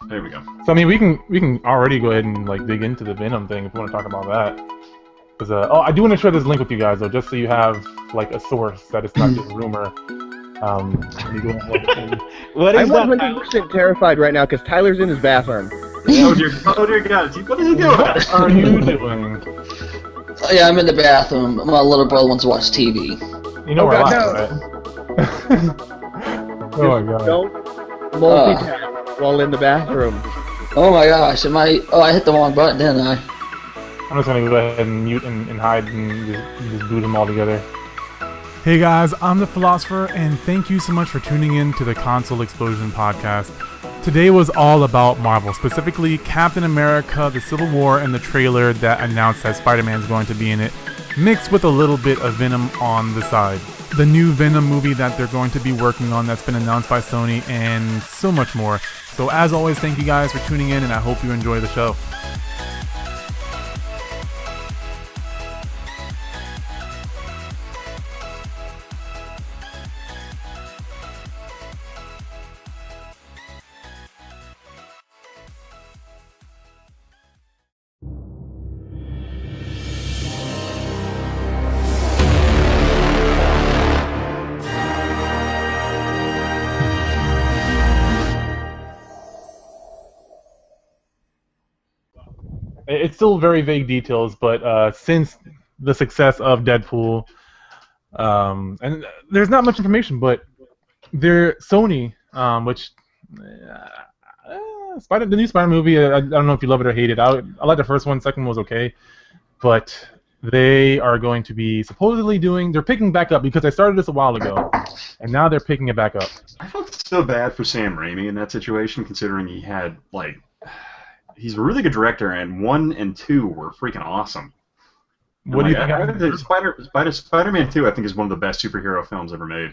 There we go. So I mean, we can already go ahead and like dig into the Venom thing if you want to talk about that. Because I do want to share this link with you guys though, just so you have like a source that it's not just rumor. Let me go ahead and... What I'm is that? 100% terrified right now because Tyler's in his bathroom. Oh dear God! What is he doing? What are you doing? Oh, yeah, I'm in the bathroom. My little brother wants to watch TV. You know Oh, where God, I'm at, right? Oh my god. Don't multitask while in the bathroom. Oh my gosh, I hit the wrong button, didn't I? I'm just gonna go ahead and mute and hide and just boot them all together. Hey guys, I'm the Philosopher, and thank you so much for tuning in to the Console Xplosion podcast. Today was all about Marvel, specifically Captain America, the Civil War, and the trailer that announced that Spider-Man's going to be in it, mixed with a little bit of Venom on the side. The new Venom movie that they're going to be working on that's been announced by Sony, and so much more. So as always, thank you guys for tuning in, and I hope you enjoy the show. It's still very vague details, but since the success of Deadpool, and there's not much information, but Sony, which the new Spider movie, I don't know if you love it or hate it. I like the first one. Second one was okay, but they are going to be supposedly they're picking back up because I started this a while ago, and now they're picking it back up. I felt so bad for Sam Raimi in that situation, considering he had he's a really good director, and 1 and 2 were freaking awesome. What do you think? Spider-Man 2, I think, is one of the best superhero films ever made.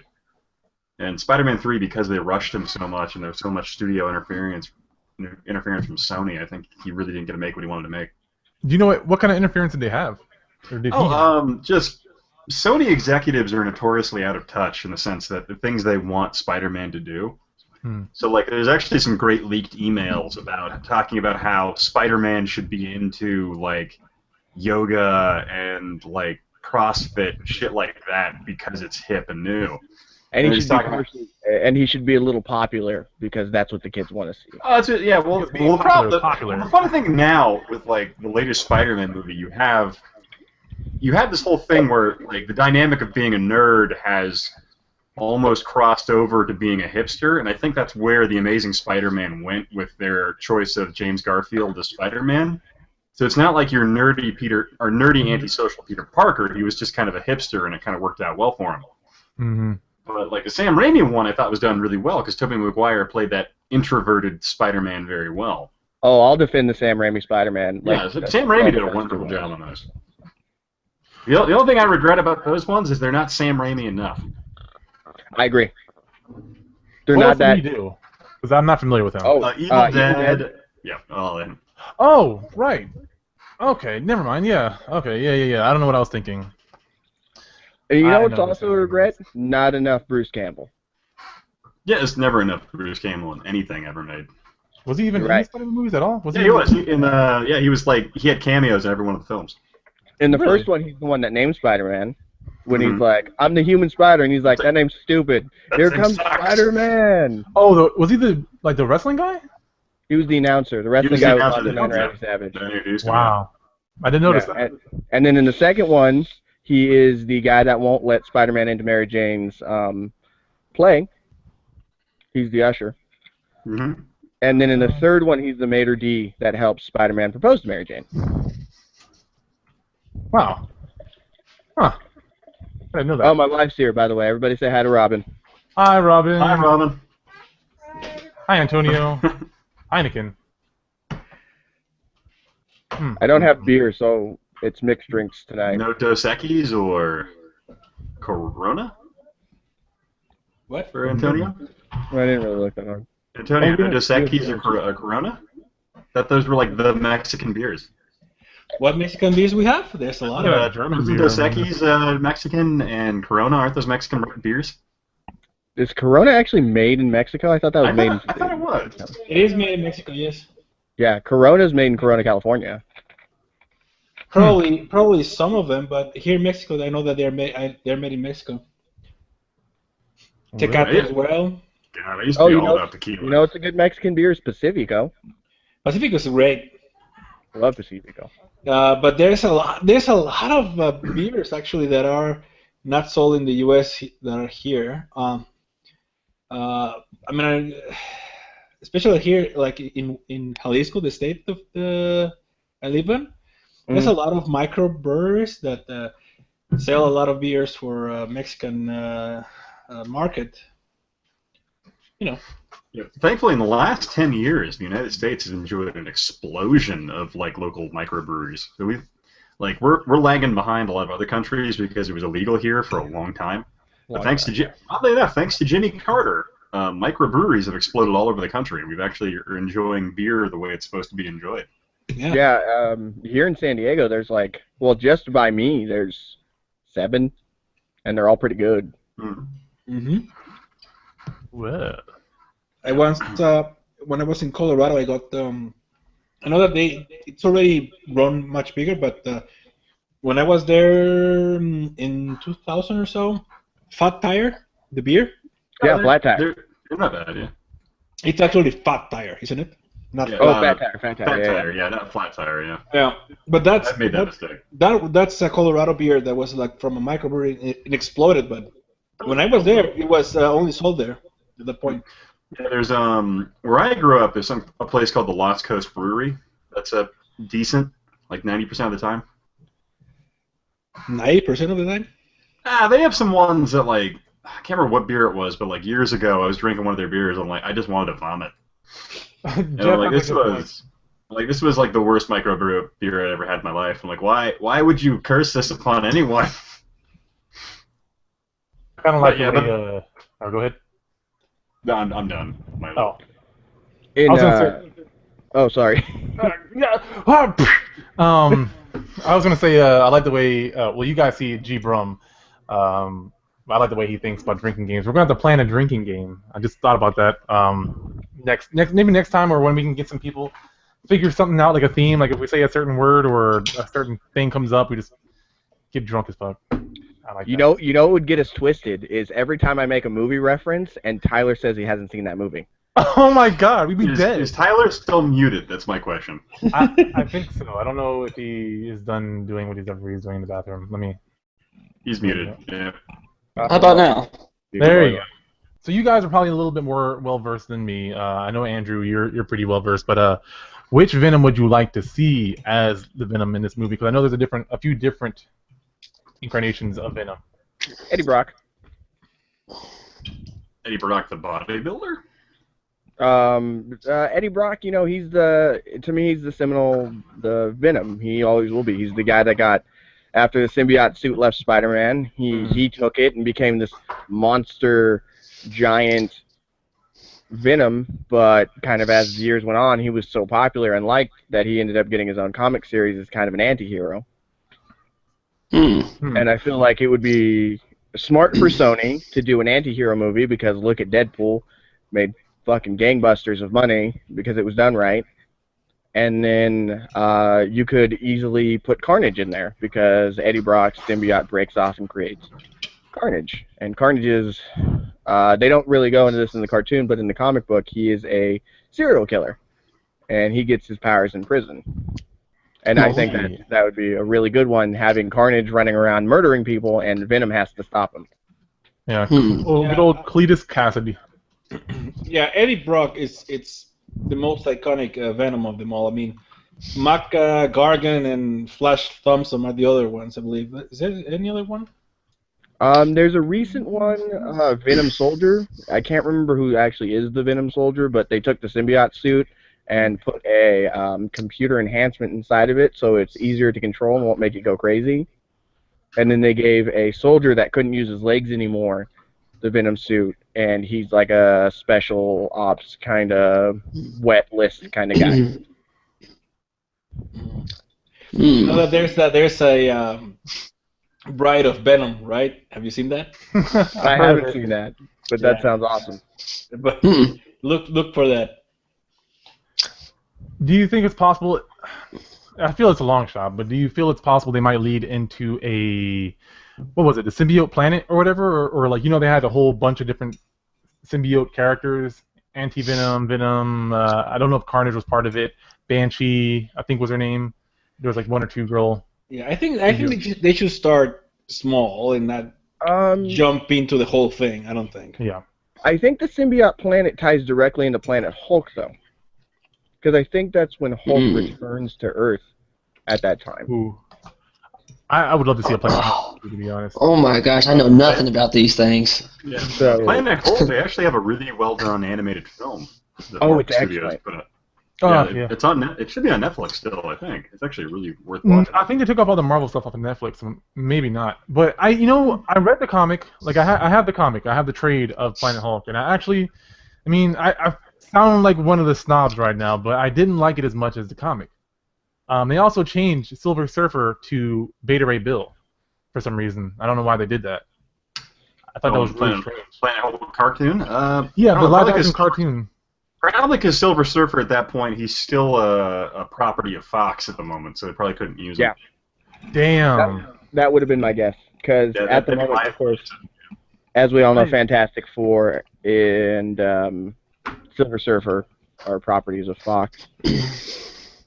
And Spider-Man 3, because they rushed him so much and there was so much studio interference from Sony, I think he really didn't get to make what he wanted to make. Do you know what kind of interference did they have? Or did he have? Just Sony executives are notoriously out of touch in the sense that the things they want Spider-Man to do. So, there's actually some great leaked emails talking about how Spider-Man should be into, yoga and, CrossFit and shit like that because it's hip and new. And he should be a little popular because that's what the kids want to see. Oh, that's it. Yeah. Well, the funny thing now with the latest Spider-Man movie, you have this whole thing where the dynamic of being a nerd has almost crossed over to being a hipster, and I think that's where the Amazing Spider-Man went with their choice of James Garfield as Spider-Man. So it's not like your nerdy antisocial Peter Parker. He was just kind of a hipster, and it kind of worked out well for him. Mm-hmm. But the Sam Raimi one, I thought was done really well because Tobey Maguire played that introverted Spider-Man very well. Oh, I'll defend the Sam Raimi Spider-Man. Sam Raimi did a wonderful job on those. The only thing I regret about those ones is they're not Sam Raimi enough. I agree. They're what not else that. did he do? Because I'm not familiar with him. Evil Dead. Yeah. Oh, Oh, right. Okay, never mind. Yeah. Okay. Yeah. I don't know what I was thinking. And you know what's also a regret? Not enough Bruce Campbell. Yeah, it's never enough Bruce Campbell in anything ever made. Was he even in these Spider-Man movies at all? He was. He was he had cameos in every one of the films. In the first one, he's the one that named Spider-Man. When he's like, I'm the human spider, and he's like, that name's stupid. Here comes Spider-Man. Oh, was he the wrestling guy? He was the announcer. The wrestling guy was Randy Savage. Wow. I didn't notice that. And then in the second one, he is the guy that won't let Spider-Man into Mary Jane's play. He's the usher. Mm-hmm. And then in the third one, he's the maitre d' that helps Spider-Man propose to Mary Jane. Wow. Huh. I didn't know that. Oh, my wife's here, by the way. Everybody say hi to Robin. Hi, Robin. Hi, Robin. Hi, Antonio. Heineken. I don't have beer, so it's mixed drinks tonight. No Dos Equis or Corona? What? For Antonio? Well, I didn't really look that hard. Antonio, no Dos Equis or Corona? That those were the Mexican beers. What Mexican beers we have? There's a lot of German beer. Dos Equis Mexican and Corona, aren't those Mexican beers? Is Corona actually made in Mexico? I thought that was made in... I thought it was. It is made in Mexico, yes. Yeah, Corona's made in Corona, California. Probably some of them, but here in Mexico, I know that they're made in Mexico. Tecate Really? as well. God, I used to be all about tequila. You know what's a good Mexican beer? Is Pacifico. Pacifico is great. I love Pacifico. But there's a lot of beers actually that are not sold in the U.S. that are here. I mean, especially here, like in Jalisco, the state of I live in, there's a lot of microbreweries that sell a lot of beers for Mexican market. You know. Yeah, thankfully, in the last 10 years, the United States has enjoyed an explosion of like local microbreweries. So we're lagging behind a lot of other countries because it was illegal here for a long time. But oddly enough, thanks to Jimmy Carter, microbreweries have exploded all over the country. We've actually are enjoying beer the way it's supposed to be enjoyed. Yeah. Here in San Diego, there's just by me, there's 7, and they're all pretty good. Mm-hmm. Well. I once, when I was in Colorado, I got. I know that it's already grown much bigger, but when I was there in 2000 or so, Fat Tire, the beer. Yeah, Flat Tire. They're not bad, yeah. It's actually Fat Tire, isn't it? Not Fat Tire. Fat Tire, yeah, not Flat Tire, yeah. Yeah, but I made that mistake. That's a Colorado beer that was like from a microbrewery. It exploded, but when I was there, it was only sold there at that point. Yeah, there's where I grew up. There's a place called the Lost Coast Brewery. That's decent, like 90% of the time. 90% of the time? They have some ones that I can't remember what beer it was, but years ago I was drinking one of their beers and I just wanted to vomit. And this was the worst microbrew beer I ever had in my life. I'm like, why would you curse this upon anyone? Kind of like go ahead. No, I'm done. Oh. Sorry. I was gonna say I like the way you guys see G Brum. I like the way he thinks about drinking games. We're gonna have to plan a drinking game. I just thought about that. Maybe next time, or when we can get some people figure something out, like a theme. Like if we say a certain word or a certain thing comes up, we just get drunk as fuck. You know what would get us twisted is every time I make a movie reference and Tyler says he hasn't seen that movie. Oh my God, we'd be dead. Is Tyler still muted? That's my question. I think so. I don't know if he is done doing what he's doing in the bathroom. He's muted. Yeah. How about now? There you go. So you guys are probably a little bit more well versed than me. I know Andrew, you're pretty well versed, but which Venom would you like to see as the Venom in this movie? Because I know there's a few different incarnations of Venom. Eddie Brock. Eddie Brock, the bodybuilder? Eddie Brock, he's the seminal, the Venom. He always will be. He's the guy that got, after the symbiote suit left Spider-Man, he took it and became this monster, giant Venom, but kind of as the years went on, he was so popular and liked that he ended up getting his own comic series as kind of an anti-hero. And I feel like it would be smart for Sony to do an anti-hero movie because look at Deadpool, made fucking gangbusters of money because it was done right. And then you could easily put Carnage in there because Eddie Brock's symbiote breaks off and creates Carnage. And Carnage is, they don't really go into this in the cartoon, but in the comic book, he is a serial killer. And he gets his powers in prison. And I think that would be a really good one, having Carnage running around murdering people, and Venom has to stop him. Yeah, good old Cletus Cassidy. Yeah, Eddie Brock it's the most iconic Venom of them all. I mean, Maka, Gargan, and Flash Thompson are the other ones, I believe. Is there any other one? There's a recent one, Venom Soldier. I can't remember who actually is the Venom Soldier, but they took the symbiote suit and put a computer enhancement inside of it so it's easier to control and won't make it go crazy. And then they gave a soldier that couldn't use his legs anymore the Venom suit, and he's like a special ops kind of wet list kind of guy. There's a Bride of Venom, right? Have you seen that? I haven't seen that. But that sounds awesome. But look for that. Do you think it's possible? I feel it's a long shot, but do you feel it's possible they might lead into what was it, the symbiote planet or whatever, or like they had a whole bunch of different symbiote characters, Anti-Venom, Venom. I don't know if Carnage was part of it. Banshee, I think was her name. There was like one or two girl. Yeah, I think they should start small and not jump into the whole thing. I don't think. Yeah. I think the symbiote planet ties directly into Planet Hulk, though. Because I think that's when Hulk returns to Earth at that time. Ooh. I would love to see a Planet Hulk, to be honest. Oh my gosh, I know nothing about these things. Yeah. So, Planet Hulk, they actually have a really well-done animated film. It's excellent. It's on. It should be on Netflix still, I think. It's actually really worth watching. I think they took off all the Marvel stuff off of Netflix, so maybe not. But I read the comic. Like I have the comic. I have the trade of Planet Hulk, and I sound like one of the snobs right now, but I didn't like it as much as the comic. They also changed Silver Surfer to Beta Ray Bill for some reason. I don't know why they did that. I thought that was really strange. Planet Hulk cartoon? Yeah, the live action cartoon. Probably because Silver Surfer at that point, he's still a property of Fox at the moment, so they probably couldn't use him. Damn. That would have been my guess. Because at the moment, of course, as we all know, Fantastic Four and Silver Surfer are properties of Fox.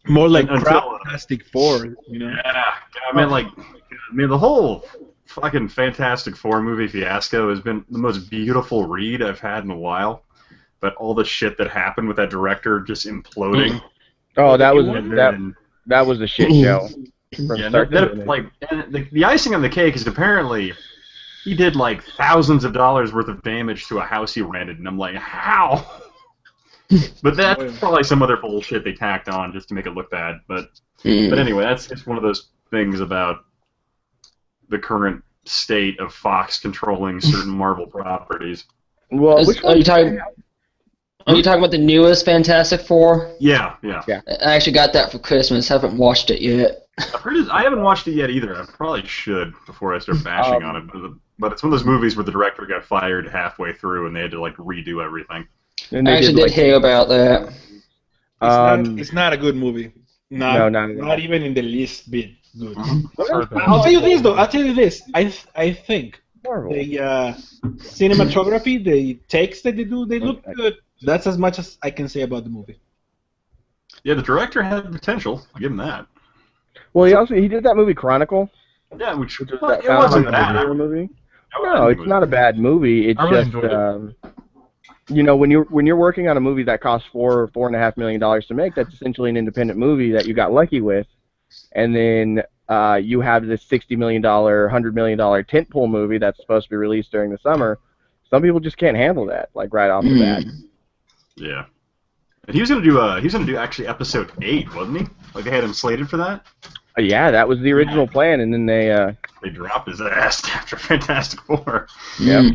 More like Fantastic Four, Yeah, I mean, the whole fucking Fantastic Four movie fiasco has been the most beautiful read I've had in a while. But all the shit that happened with that director just imploding. Oh, that was a shit show. The icing on the cake is apparently he did like thousands of dollars worth of damage to a house he rented, and I'm like, how? But that's probably some other bullshit they tacked on just to make it look bad. But anyway, that's just one of those things about the current state of Fox controlling certain Marvel properties. Well, Are you talking about the newest Fantastic Four? Yeah. I actually got that for Christmas. Haven't watched it yet. I haven't watched it yet either. I probably should before I start bashing on it. But it's one of those movies where the director got fired halfway through and they had to like redo everything. I actually did hear about that. It's not a good movie. Not even in the least bit good. I'll tell you this. I think the cinematography, the takes that they do, they look good. That's as much as I can say about the movie. Yeah, the director had potential. I'll give him that. Well, he did that movie Chronicle. Yeah, which it wasn't a bad movie. No, it's not a bad movie. It's just when you're working on a movie that costs $4.5 million to make, that's essentially an independent movie that you got lucky with, and then you have this $60 million, $100 million tentpole movie that's supposed to be released during the summer. Some people just can't handle that, like right off the bat. Yeah, and he was gonna do actually episode 8, wasn't he? Like they had him slated for that. Yeah, that was the original plan, and then they dropped his ass after Fantastic Four. Yeah.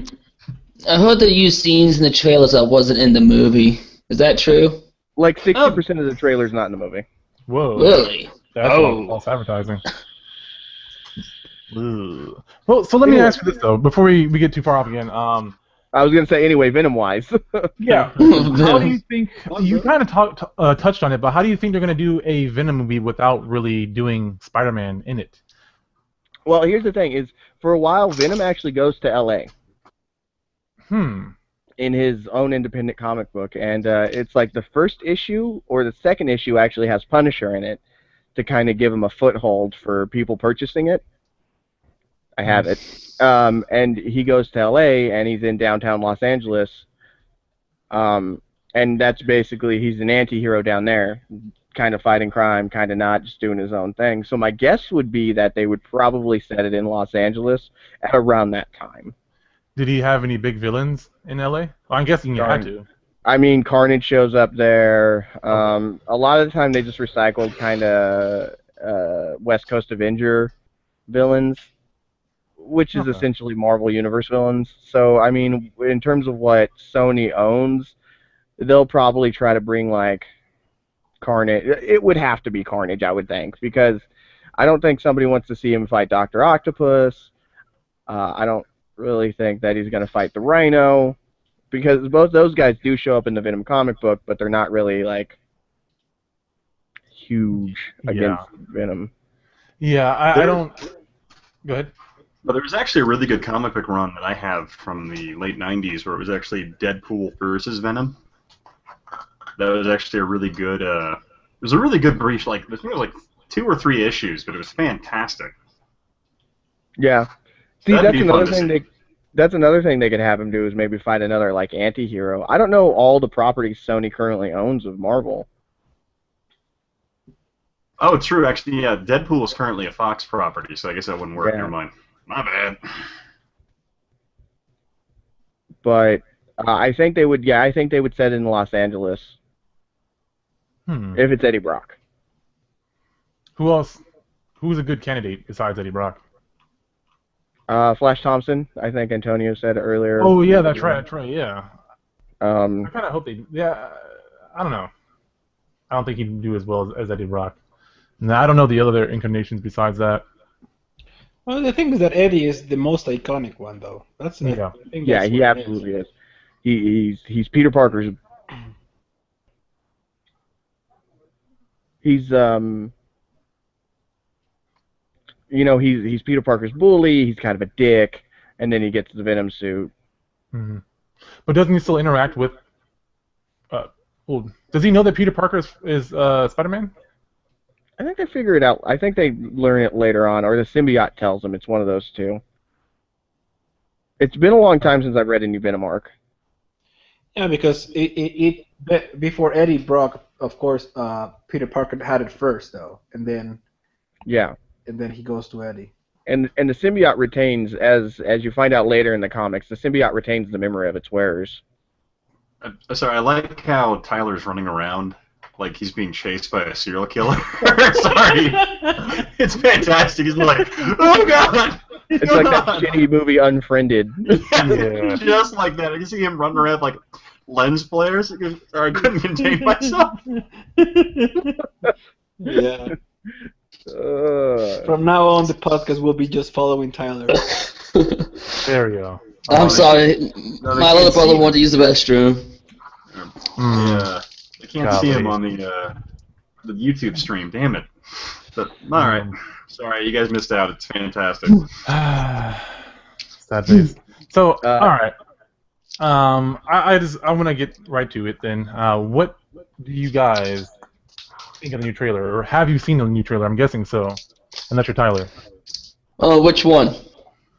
I heard they used scenes in the trailers that wasn't in the movie. Is that true? Like 60% of the trailer's not in the movie. Whoa. Really? That's false advertising. Well, so let me ask you this though, before we get too far off again. I was gonna say anyway, Venom-wise. Yeah. How do you think? You kind of touched on it, but how do you think they're gonna do a Venom movie without really doing Spider-Man in it? Well, here's the thing: is for a while, Venom actually goes to L.A. In his own independent comic book, and it's like the first issue or the second issue actually has Punisher in it to kind of give him a foothold for people purchasing it. I have it. And he goes to L.A. and he's in downtown Los Angeles. And that's basically, he's an anti-hero down there, kind of fighting crime, kind of not, just doing his own thing. So my guess would be that they would probably set it in Los Angeles at around that time. Did he have any big villains in L.A.? Well, I'm guessing you had to. I mean, Carnage shows up there. A lot of the time they just recycled kind of West Coast Avenger villains, which is essentially Marvel Universe villains. So, I mean, in terms of what Sony owns, they'll probably try to bring, like, Carnage. It would have to be Carnage, I would think, because I don't think somebody wants to see him fight Dr. Octopus. I don't really think that he's going to fight the Rhino. because both those guys do show up in the Venom comic book, but they're not really like huge against Venom. Yeah, I don't. Go ahead. But there was actually a really good comic book run that I have from the late '90s where it was actually Deadpool versus Venom. That was actually a really good. It was a really good brief. Like I think it was like 2 or 3 issues, but it was fantastic. Yeah. See, That'd that's be fun another to thing see. that's another thing they could have him do is maybe find another like anti-hero. I don't know all the properties Sony currently owns of Marvel. Oh, true. Actually, yeah, Deadpool is currently a Fox property, so I guess that wouldn't work. Yeah. Never mind. My bad. But I think they would. Yeah, I think they would set it in Los Angeles if it's Eddie Brock. Who else? Who's a good candidate besides Eddie Brock? Flash Thompson. I think Antonio said earlier. Oh yeah, that's right. That's right. Yeah. I Um, kind of hope they. Yeah. I don't know. I don't think he'd do as well as Eddie Brock. No, I don't know the other incarnations besides that. Well, the thing is that Eddie is the most iconic one, though. That's Yeah. I think yeah, that's he what it absolutely is. He's Peter Parker's. He's you know, he's Peter Parker's bully. He's kind of a dick, and then he gets the Venom suit. Mm-hmm. But doesn't he still interact with? Well, does he know that Peter Parker is Spider-Man? I think they figure it out. I think they learn it later on, or the symbiote tells them. It's one of those two. It's been a long time since I've read a new Venom arc. Yeah, because before Eddie Brock, of course, Peter Parker had it first, though, and then Yeah. he goes to Eddie. And the symbiote retains, as you find out later in the comics, the symbiote retains the memory of its wearers. Sorry, I like how Tyler's running around like he's being chased by a serial killer. Sorry. It's fantastic. He's like, oh god! It's like that shitty movie Unfriended. Yeah. Just like that. You see him running around like lens flares. Sorry, I couldn't contain myself. Yeah. From now on, the podcast will be just following Tyler. There we go. I'm sorry. My little brother wanted to use the restroom. Yeah. I can't see him on the YouTube stream. Damn it. But all right. Sorry, you guys missed out. It's fantastic. Sad face. So, all right. I want to get right to it then. What do you guys think of the new trailer, or have you seen the new trailer? I'm guessing so. And that's your Tyler. Oh, which one?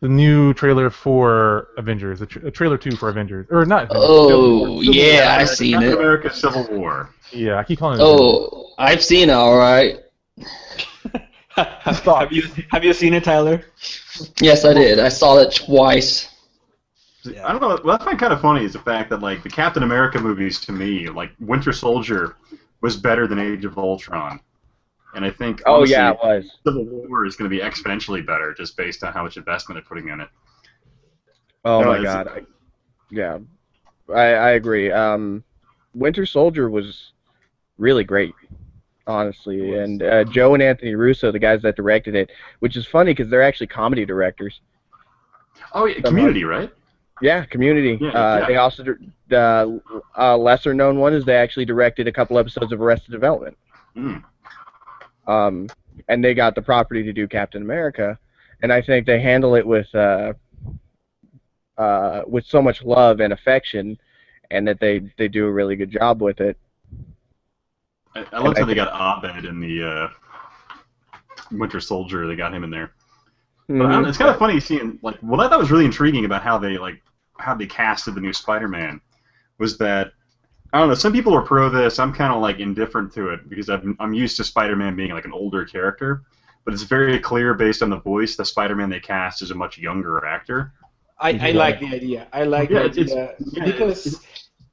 The new trailer for Avengers, a trailer 2 for Avengers, or not? Oh, yeah, I've seen Captain it. America: Civil War. Yeah, I keep calling it. Oh, I've seen it. All right. Have you seen it, Tyler? Yes, I did. I saw it twice. I don't know. What I find kind of funny is the fact that like the Captain America movies, to me, like Winter Soldier, was better than Age of Ultron, and I think honestly, yeah, it was. Civil War is going to be exponentially better just based on how much investment they're putting in it. Oh No, my god. I agree. Winter Soldier was really great, honestly, and Joe and Anthony Russo, the guys that directed it, which is funny because they're actually comedy directors. Oh yeah, Community, right? Yeah, Community. Yeah. They also the lesser known one is they actually directed a couple episodes of Arrested Development. And they got the property to do Captain America, and I think they handle it with so much love and affection, and that they do a really good job with it. I love how they got Abed in the Winter Soldier. They got him in there. But I don't know, it's kind of funny seeing like what I thought was really intriguing about how they casted the new Spider-Man was that I don't know, some people are pro this. I'm kind of like indifferent to it because I'm used to Spider-Man being like an older character, but it's very clear based on the voice the Spider-Man they cast is a much younger actor. I like the idea. I like the idea because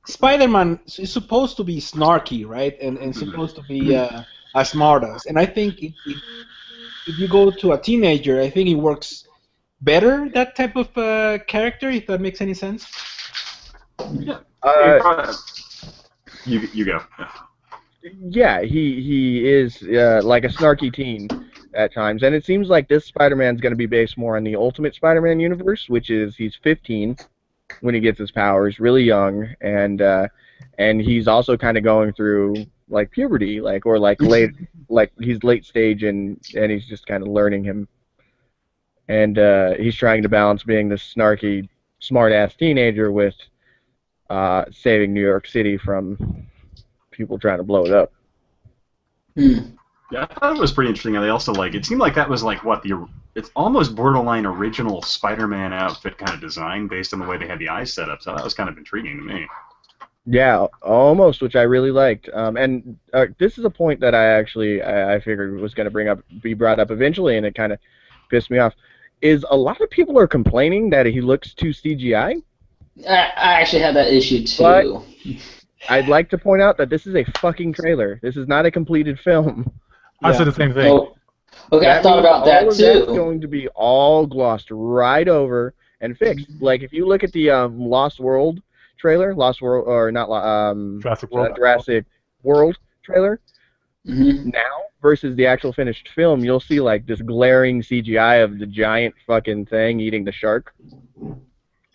Spider-Man is supposed to be snarky, right? And supposed to be a smartass. And I think if you go to a teenager, I think it works better, that type of character, if that makes any sense. Yeah. You go. Yeah, he is like a snarky teen at times, and it seems like this Spider-Man's going to be based more on the Ultimate Spider-Man universe, which is he's 15, when he gets his powers, really young, and he's also kind of going through like puberty, like he's late stage, and he's just kind of learning him, and he's trying to balance being this snarky, smart-ass teenager with saving New York City from people trying to blow it up. Yeah, I thought it was pretty interesting. And they also it seemed like that was it's almost borderline original Spider-Man outfit kind of design based on the way they had the eyes set up. So that was kind of intriguing to me. Yeah, almost, which I really liked. And this is a point that I figured was going to be brought up eventually, and it kind of pissed me off. Is a lot of people are complaining that he looks too CGI. I actually had that issue too. But I'd like to point out that this is a fucking trailer. This is not a completed film. I said the same thing. Oh, okay, I thought about that too. That's going to be all glossed right over and fixed. Like if you look at the Lost World trailer, Jurassic World trailer, now versus the actual finished film, you'll see like this glaring CGI of the giant fucking thing eating the shark.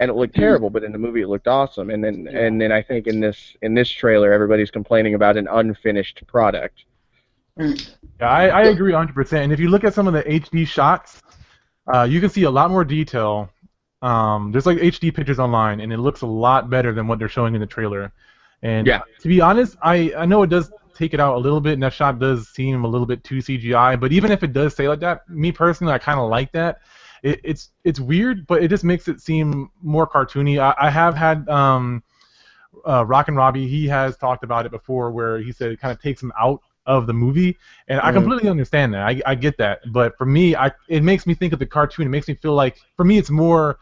And it looked terrible, but in the movie it looked awesome. And then I think in this trailer everybody's complaining about an unfinished product. Yeah, I agree 100%. And if you look at some of the HD shots, you can see a lot more detail. There's like HD pictures online, and it looks a lot better than what they're showing in the trailer. And to be honest, I know it does take it out a little bit, and that shot does seem a little bit too CGI. But even if it does stay like that, me personally, I kind of like that. It's weird, but it just makes it seem more cartoony. I have had Rockin' Robbie. He has talked about it before, where he said it kind of takes him out of the movie, and I completely understand that. I get that, but for me, it makes me think of the cartoon. It makes me feel like, for me, it's more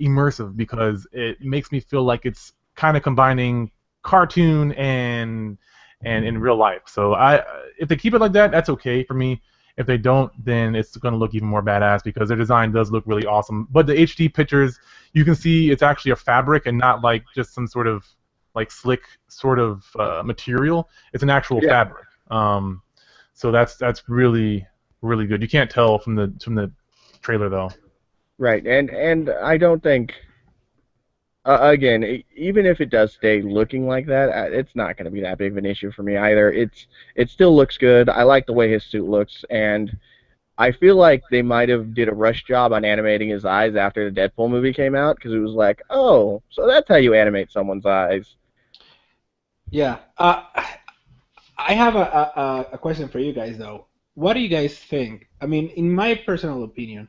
immersive because it makes me feel like it's kind of combining cartoon and in real life. So if they keep it like that, that's okay for me. If they don't, then it's going to look even more badass because their design does look really awesome. But the HD pictures, you can see it's actually a fabric and not like just some sort of like slick sort of material. It's an actual fabric. So that's really, really good. You can't tell from the trailer though. Right, and I don't think, again, even if it does stay looking like that, it's not going to be that big of an issue for me either. It still looks good. I like the way his suit looks, and I feel like they might have did a rush job on animating his eyes after the Deadpool movie came out, because it was like, oh, so that's how you animate someone's eyes. Yeah. I have a question for you guys, though. What do you guys think? I mean, in my personal opinion,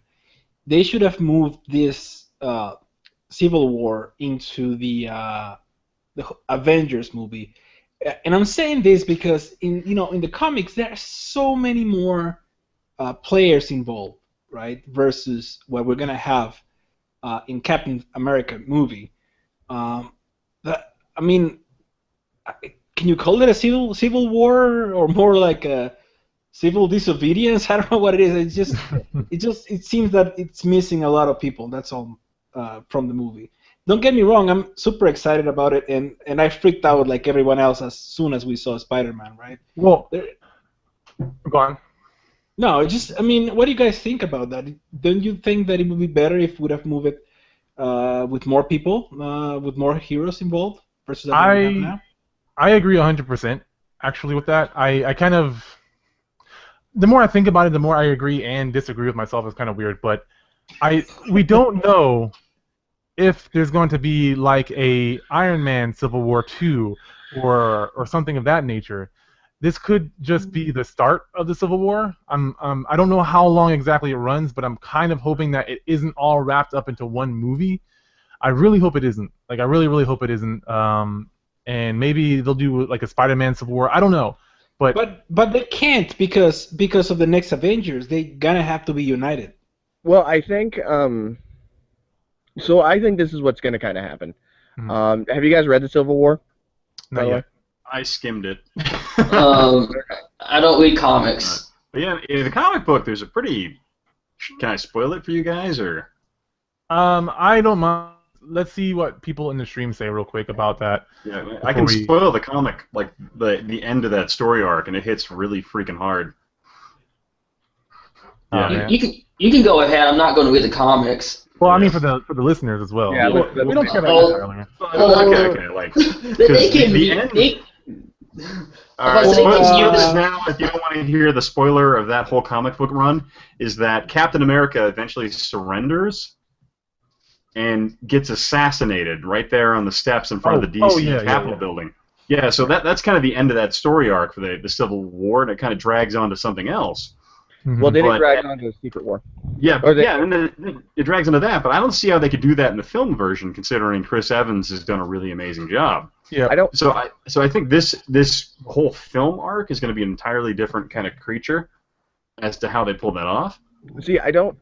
they should have moved this Civil War into the Avengers movie. And I'm saying this because in the comics there are so many more players involved, right? Versus what we're gonna have in Captain America movie. Can you call it a civil war or more like a civil disobedience? I don't know what it is. It seems that it's missing a lot of people. That's all from the movie. Don't get me wrong. I'm super excited about it, and I freaked out like everyone else as soon as we saw Spider-Man. Right? Well, go on. No, what do you guys think about that? Don't you think that it would be better if we would have moved it with more people, with more heroes involved versus what we have now? I agree 100% actually with that. I kind of, the more I think about it, the more I agree and disagree with myself. It's kind of weird, but we don't know if there's going to be like a Iron Man Civil War 2 or something of that nature. This could just be the start of the Civil War. I don't know how long exactly it runs, but I'm kind of hoping that it isn't all wrapped up into one movie. I really hope it isn't. Like, I really, really hope it isn't. And maybe they'll do like a Spider-Man Civil War. I don't know, but they can't because of the next Avengers. They're gonna have to be united. Well, I think so. I think this is what's gonna kind of happen. Mm-hmm. Have you guys read the Civil War? Not yet. I skimmed it. I don't read comics. But yeah, in the comic book, there's a pretty. Can I spoil it for you guys, or? I don't mind. Let's see what people in the stream say real quick about that. Yeah, I can spoil the comic, like the end of that story arc, and it hits really freaking hard. Yeah, you can go ahead. I'm not going to read the comics. Well, I mean for the listeners as well. Yeah, we don't care that Oh. entirely. Okay, like They can the end. be. All right, Well, spoiler uh, now, if you don't want to hear the spoiler of that whole comic book run, is that Captain America eventually surrenders and gets assassinated right there on the steps in front of the DC Capitol building. Yeah, so that's kind of the end of that story arc for the Civil War, and it kind of drags on to something else. Well, then it drags on to the Secret War. Yeah, and then it drags into that, but I don't see how they could do that in the film version, considering Chris Evans has done a really amazing job. Yeah, So I think this whole film arc is going to be an entirely different kind of creature as to how they pull that off. See, I don't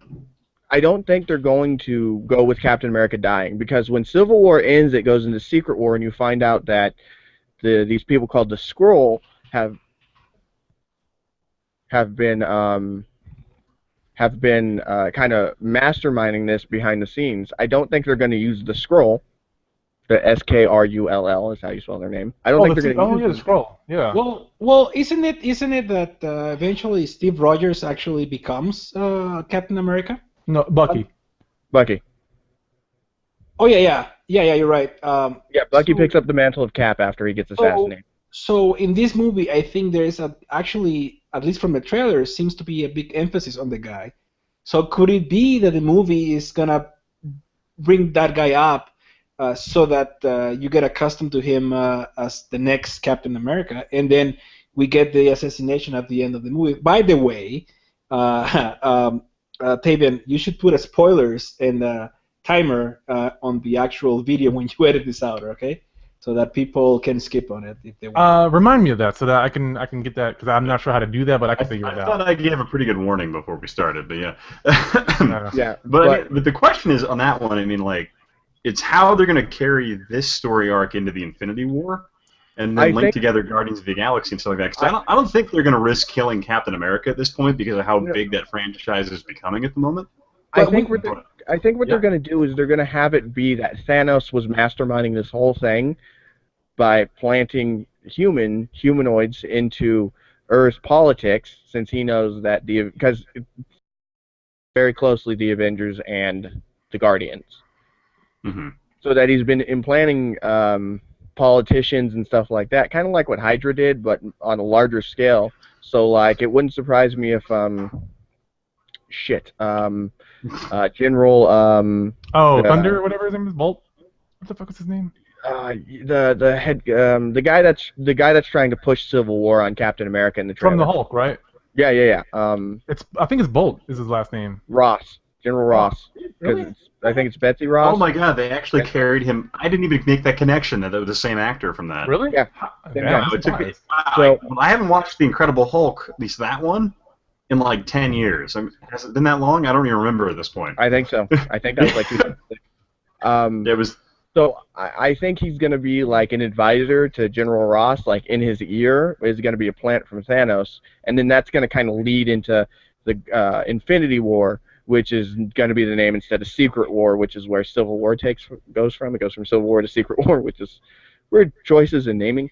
think they're going to go with Captain America dying, because when Civil War ends, it goes into Secret War, and you find out that these people called the Skrull have been kind of masterminding this behind the scenes. I don't think they're going to use the Skrull. The Skrull is how you spell their name. I don't think they're going to use the Skrull. Yeah. Well, isn't it that eventually Steve Rogers actually becomes Captain America? No, Bucky. Bucky. Oh yeah, you're right. Yeah, Bucky picks up the mantle of Cap after he gets assassinated. So in this movie, I think there is actually, at least from the trailer, seems to be a big emphasis on the guy. So could it be that the movie is gonna bring that guy up so that you get accustomed to him as the next Captain America, and then we get the assassination at the end of the movie? By the way, Tavian, you should put a spoilers and timer on the actual video when you edit this out, okay? So that people can skip on it if they want. Remind me of that so that I can get that, because I'm not sure how to do that, but I can figure it out. I thought I gave a pretty good warning before we started, but yeah. Yeah. But the question is on that one. I mean, like, it's how they're going to carry this story arc into the Infinity War, and then link together Guardians of the Galaxy and stuff like that. Because I don't think they're going to risk killing Captain America at this point because of how big that franchise is becoming at the moment. I think what they're going to do is they're going to have it be that Thanos was masterminding this whole thing by planting humanoids into Earth's politics, since he knows that because very closely the Avengers and the Guardians. Mm-hmm. So that he's been implanting politicians and stuff like that, kind of like what Hydra did, but on a larger scale. So like, it wouldn't surprise me if General Thunder, whatever his name is, Bolt. What the fuck is his name? The guy that's trying to push Civil War on Captain America in the trailer. From the Hulk, right? Yeah. I think it's Bolt is his last name. Ross, General Ross. Really? I think it's Betsy Ross. Oh my God, they actually carried him. I didn't even make that connection that it was the same actor from that. Really? Yeah. Yeah. It took me, I haven't watched The Incredible Hulk, at least that one, in like 10 years. Has it been that long? I don't even remember at this point. I think so. I think that was like 2006. It was. So I think he's going to be like an advisor to General Ross, like in his ear is going to be a plant from Thanos, and then that's going to kind of lead into the Infinity War, which is going to be the name instead of Secret War, which is where Civil War goes from. It goes from Civil War to Secret War, which is weird choices in naming.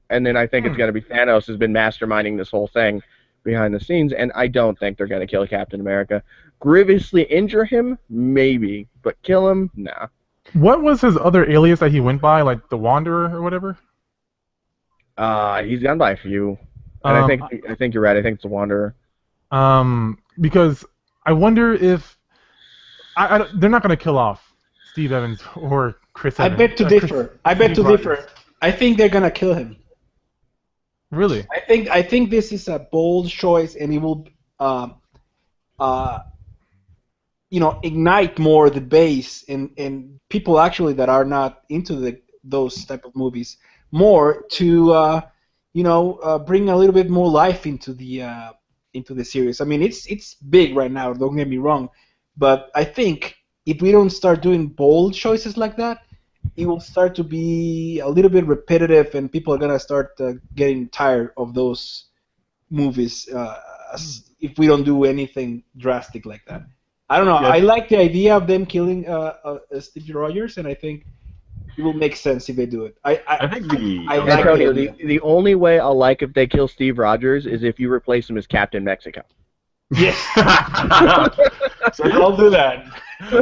And then I think it's going to be Thanos has been masterminding this whole thing behind the scenes, and I don't think they're going to kill Captain America. Grievously injure him, maybe, but kill him, nah. What was his other alias that he went by, like the Wanderer or whatever? He's gone by a few. And I think you're right. I think it's the Wanderer. Because I wonder if they're not going to kill off Steve Evans or Chris Evans. I beg to differ. I think they're going to kill him. Really? I think this is a bold choice, and it will ignite more the base and people actually that are not into those type of movies more to bring a little bit more life into the series. I mean, it's big right now, don't get me wrong, but I think if we don't start doing bold choices like that, it will start to be a little bit repetitive, and people are gonna start getting tired of those movies if we don't do anything drastic like that. I don't know. Yes. I like the idea of them killing Steve Rogers, and I think it will make sense if they do it. I think the only way I'll like if they kill Steve Rogers is if you replace him as Captain Mexico. Yes. So I'll do that.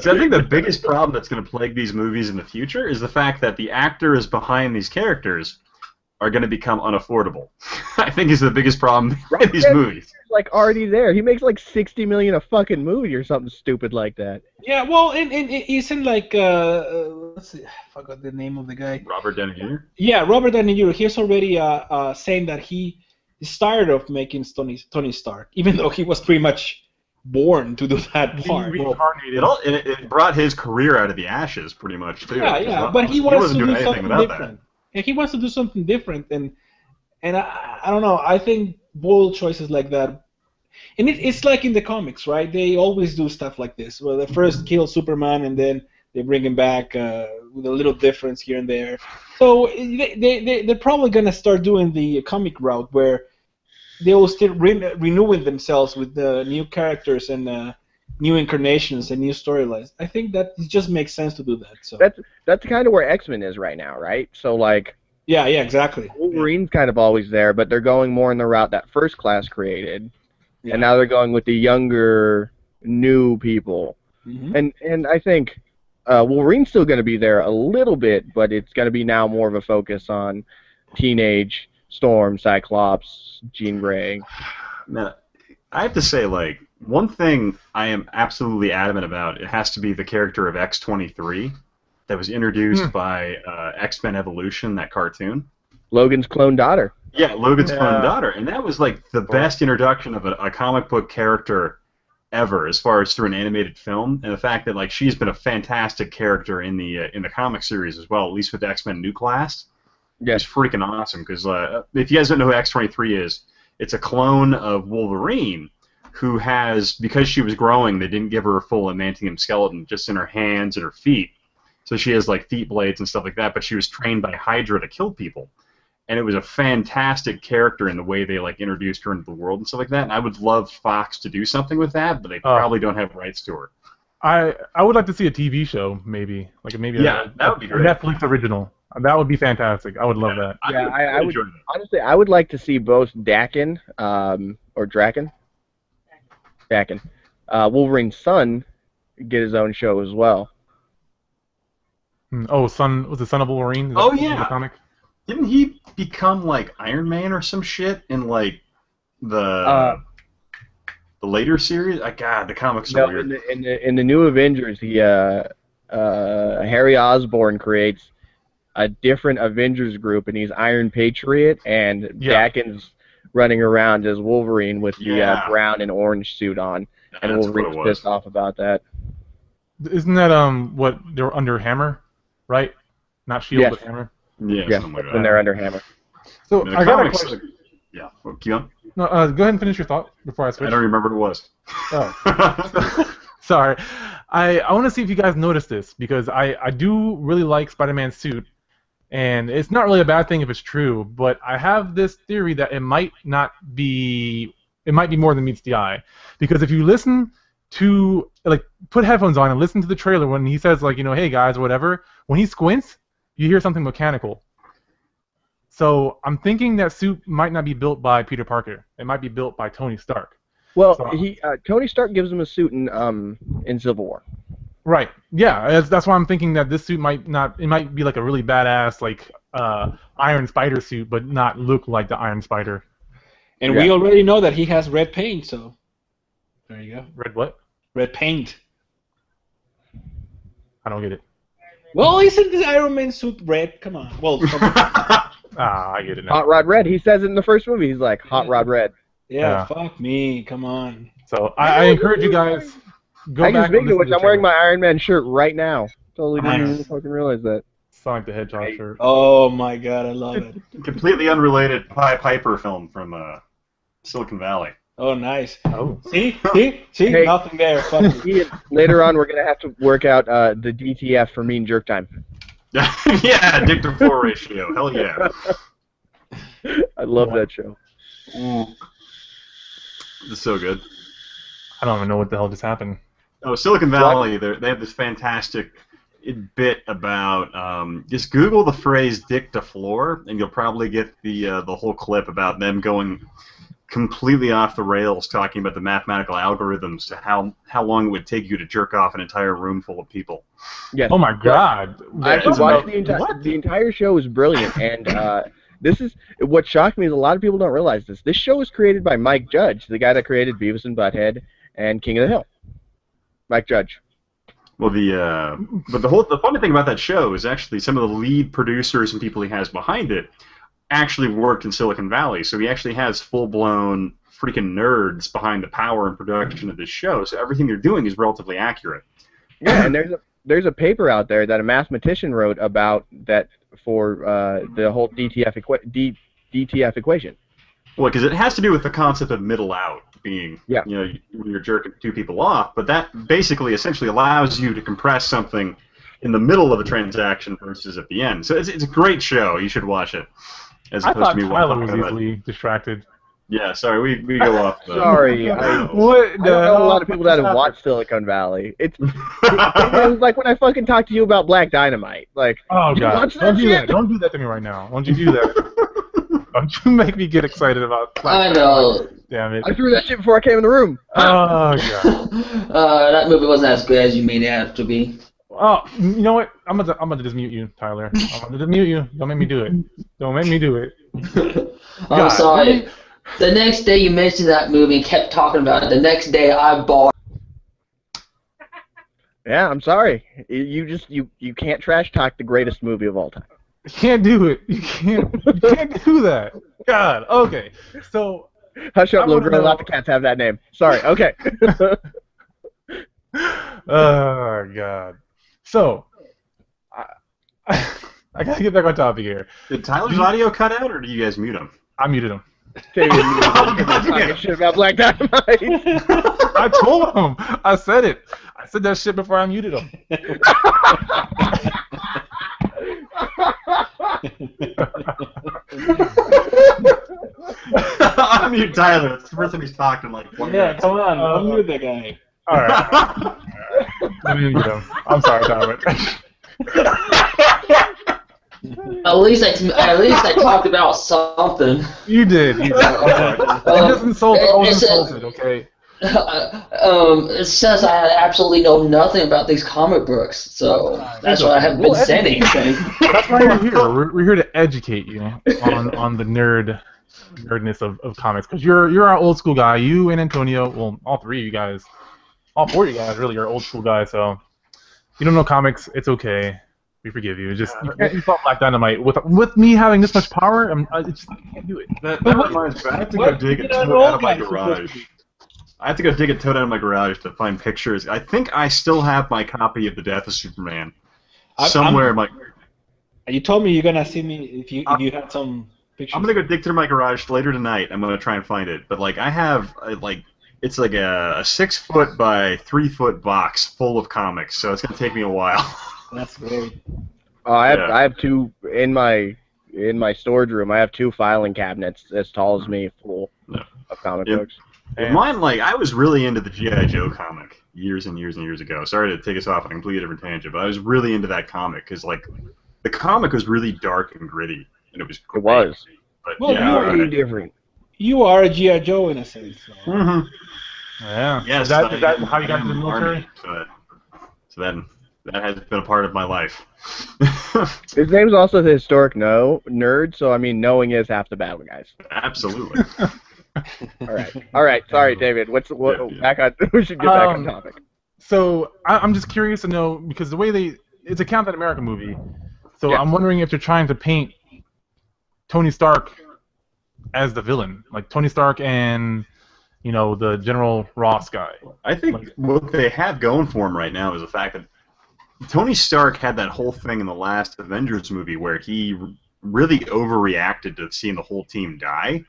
So I think the biggest problem that's going to plague these movies in the future is the fact that the actors behind these characters are going to become unaffordable. I think is the biggest problem in these movies. Like already there. He makes like $60 million a fucking movie or something stupid like that. Yeah, well, and isn't like let's see, I forgot the name of the guy. Robert Downey Jr. Yeah, Robert Downey Jr. He's already saying that he is tired of making Tony Stark, even though he was pretty much born to do that part. It brought his career out of the ashes, pretty much too. Yeah, but he wants to do something different. That. Yeah, he wants to do something different, and I don't know. I think bold choices like that, and it's like in the comics, right? They always do stuff like this. Well, they first kill Superman, and then they bring him back with a little difference here and there. So they're probably gonna start doing the comic route where they will still renewing themselves with the new characters and new incarnations and new storylines. I think that it just makes sense to do that. So that's kind of where X-Men is right now, right? So like. Yeah, exactly. Wolverine's kind of always there, but they're going more in the route that First Class created, and now they're going with the younger, new people. Mm-hmm. And I think Wolverine's still going to be there a little bit, but it's going to be now more of a focus on teenage Storm, Cyclops, Jean Grey. Now, I have to say, like, one thing I am absolutely adamant about, it has to be the character of X-23 that was introduced by X-Men Evolution, that cartoon. Logan's clone daughter. Yeah, Logan's clone daughter. And that was, like, the best introduction of a comic book character ever, as far as through an animated film. And the fact that, like, she's been a fantastic character in the comic series as well, at least with the X-Men New Class. Yes. It's freaking awesome, because if you guys don't know who X-23 is, it's a clone of Wolverine who has, because she was growing, they didn't give her a full adamantium skeleton, just in her hands and her feet. So she has like feet blades and stuff like that, but she was trained by Hydra to kill people. And it was a fantastic character in the way they like introduced her into the world and stuff like that. And I would love Fox to do something with that, but they probably don't have rights to her. I would like to see a TV show, maybe. That would be great. A Netflix original. That would be fantastic. I would love that. Yeah, I would honestly, I would like to see both Daken, or Draken, Wolverine's son, get his own show as well. Oh, was the son of Wolverine? Oh, yeah. The comic? Didn't he become, like, Iron Man or some shit in, like, the later series? God, the comics are weird. In the New Avengers, Harry Osborn creates a different Avengers group, and he's Iron Patriot, and Daken's running around as Wolverine with the brown and orange suit on, and Wolverine's pissed off about that. Isn't that what they're under Hammer? Right? Not Shield, but Hammer? Yeah, when they're under Hammer. So, I got a question. Yeah, keep on. No, go ahead and finish your thought before I switch. I don't remember what it was. Oh. Sorry. I want to see if you guys noticed this, because I do really like Spider-Man's suit, and it's not really a bad thing if it's true, but I have this theory that it might be more than meets the eye. Because if you listen to, like, put headphones on and listen to the trailer when he says, like, hey guys, or whatever, when he squints, you hear something mechanical. So I'm thinking that suit might not be built by Peter Parker. It might be built by Tony Stark. Well, Tony Stark gives him a suit in Civil War. Right. Yeah, that's why I'm thinking that this suit might not. It might be like a really badass, like Iron Spider suit, but not look like the Iron Spider. And we already know that he has red paint, so there you go. Red what? Red paint. I don't get it. Well, isn't the Iron Man suit red? Come on. Well, I get it now. Hot Rod Red. He says it in the first movie. He's like, Hot Rod Red. Yeah, fuck me. Come on. So I encourage you guys, go back and listen to I'm wearing my Iron Man shirt right now. Totally didn't even fucking realize that. Sonic the Hedgehog shirt. Oh my god, I love it. Completely unrelated Pied Piper film from Silicon Valley. Oh, nice. Oh. See? Hey, nothing there. Fuck me. Later on, we're going to have to work out the DTF for mean jerk time. Yeah, dick to floor ratio. Hell yeah. I love that show. It's so good. I don't even know what the hell just happened. Oh, Silicon Valley, they have this fantastic bit about, just Google the phrase dick to floor, and you'll probably get the whole clip about them going completely off the rails talking about the mathematical algorithms to how long it would take you to jerk off an entire room full of people. Yes. Oh my God! I actually watched What? the entire show was brilliant, and this is what shocked me is a lot of people don't realize this. This show was created by Mike Judge, the guy that created Beavis and Butthead and King of the Hill. Mike Judge. Well, the funny thing about that show is actually some of the lead producers and people he has behind it actually worked in Silicon Valley, so he actually has full-blown freaking nerds behind the power and production of this show, so everything they're doing is relatively accurate. Yeah, and there's a paper out there that a mathematician wrote about that for the whole DTF equation. Well, because it has to do with the concept of middle out being, yeah. When you're jerking two people off, but that basically essentially allows you to compress something in the middle of a transaction versus at the end. So it's a great show. You should watch it. As I opposed thought to me Tyler was easily distracted. Yeah, sorry, we go off. Sorry, I don't know a lot of people that have watched Silicon Valley. It was like when I fucking talked to you about Black Dynamite. Like, oh God, don't do that! Don't do that to me right now. Don't you do that? Don't you make me get excited about Black Dynamite. Damn it! I threw that shit before I came in the room. Oh God. That movie wasn't as good as you made it out to be. Oh, you know what? I'm gonna just mute you, Tyler. I'm gonna just mute you. Don't make me do it. Don't make me do it. I'm sorry. The next day you mentioned that movie and kept talking about it. The next day I bought. Yeah, I'm sorry. You can't trash talk the greatest movie of all time. You can't do it. You can't do that. God. Okay. So. Hush up, little girl. Not the cats have that name. Sorry. Okay. Oh God. So, I gotta get back on topic here. Did Tyler's audio cut out, or did you guys mute him? I muted him. Talking shit about Black Dynamite. I told him. I said it. I said that shit before I muted him. Unmute Tyler. It's the first time he's talked in like 1 minute. Yeah, come on. Unmute that guy. All right. Let me mute him. I'm sorry, Tyler. At least I talked about something. You did. I was insulted, okay? It says I absolutely know nothing about these comic books, so that's why I haven't been saying anything. That's why we're here. We're here to educate you on the nerdness of comics, because you're our old school guy. You and Antonio, well, all three of you guys, all four of you guys really are old school guys. So if you don't know comics, it's okay. We forgive you. Just you can't insult Black Dynamite with me having this much power. I can't do it. That reminds me. I have to go dig a toad out of my garage. I have to go dig a toad out of my garage to find pictures. I think I still have my copy of The Death of Superman somewhere in my. You told me you're gonna see me if you had some pictures. I'm gonna go dig through my garage later tonight. I'm gonna try and find it. But like I have it's like a 6 foot by 3 foot box full of comics. So it's gonna take me a while. That's great. I have two in my storage room. I have 2 filing cabinets as tall as me, full of comic books. Mine, I was really into the G.I. Joe comic years and years and years ago. Sorry to take us off on a completely different tangent, but I was really into that comic because the comic was really dark and gritty, and it was great. It was. But, well, really different. You are a G.I. Joe in a sense. So. Mm-hmm. Yeah. Yes. Is that how you got into the military? So that has been a part of my life. His name's also the historic nerd, so I mean, knowing is half the battle, guys. Absolutely. All right. Sorry, David. Back on? We should get back on topic. So I'm just curious to know, because the way it's a Captain America movie, so I'm wondering if they're trying to paint Tony Stark as the villain, like Tony Stark and the General Ross guy. I think what they have going for him right now is the fact that Tony Stark had that whole thing in the last Avengers movie where he really overreacted to seeing the whole team die.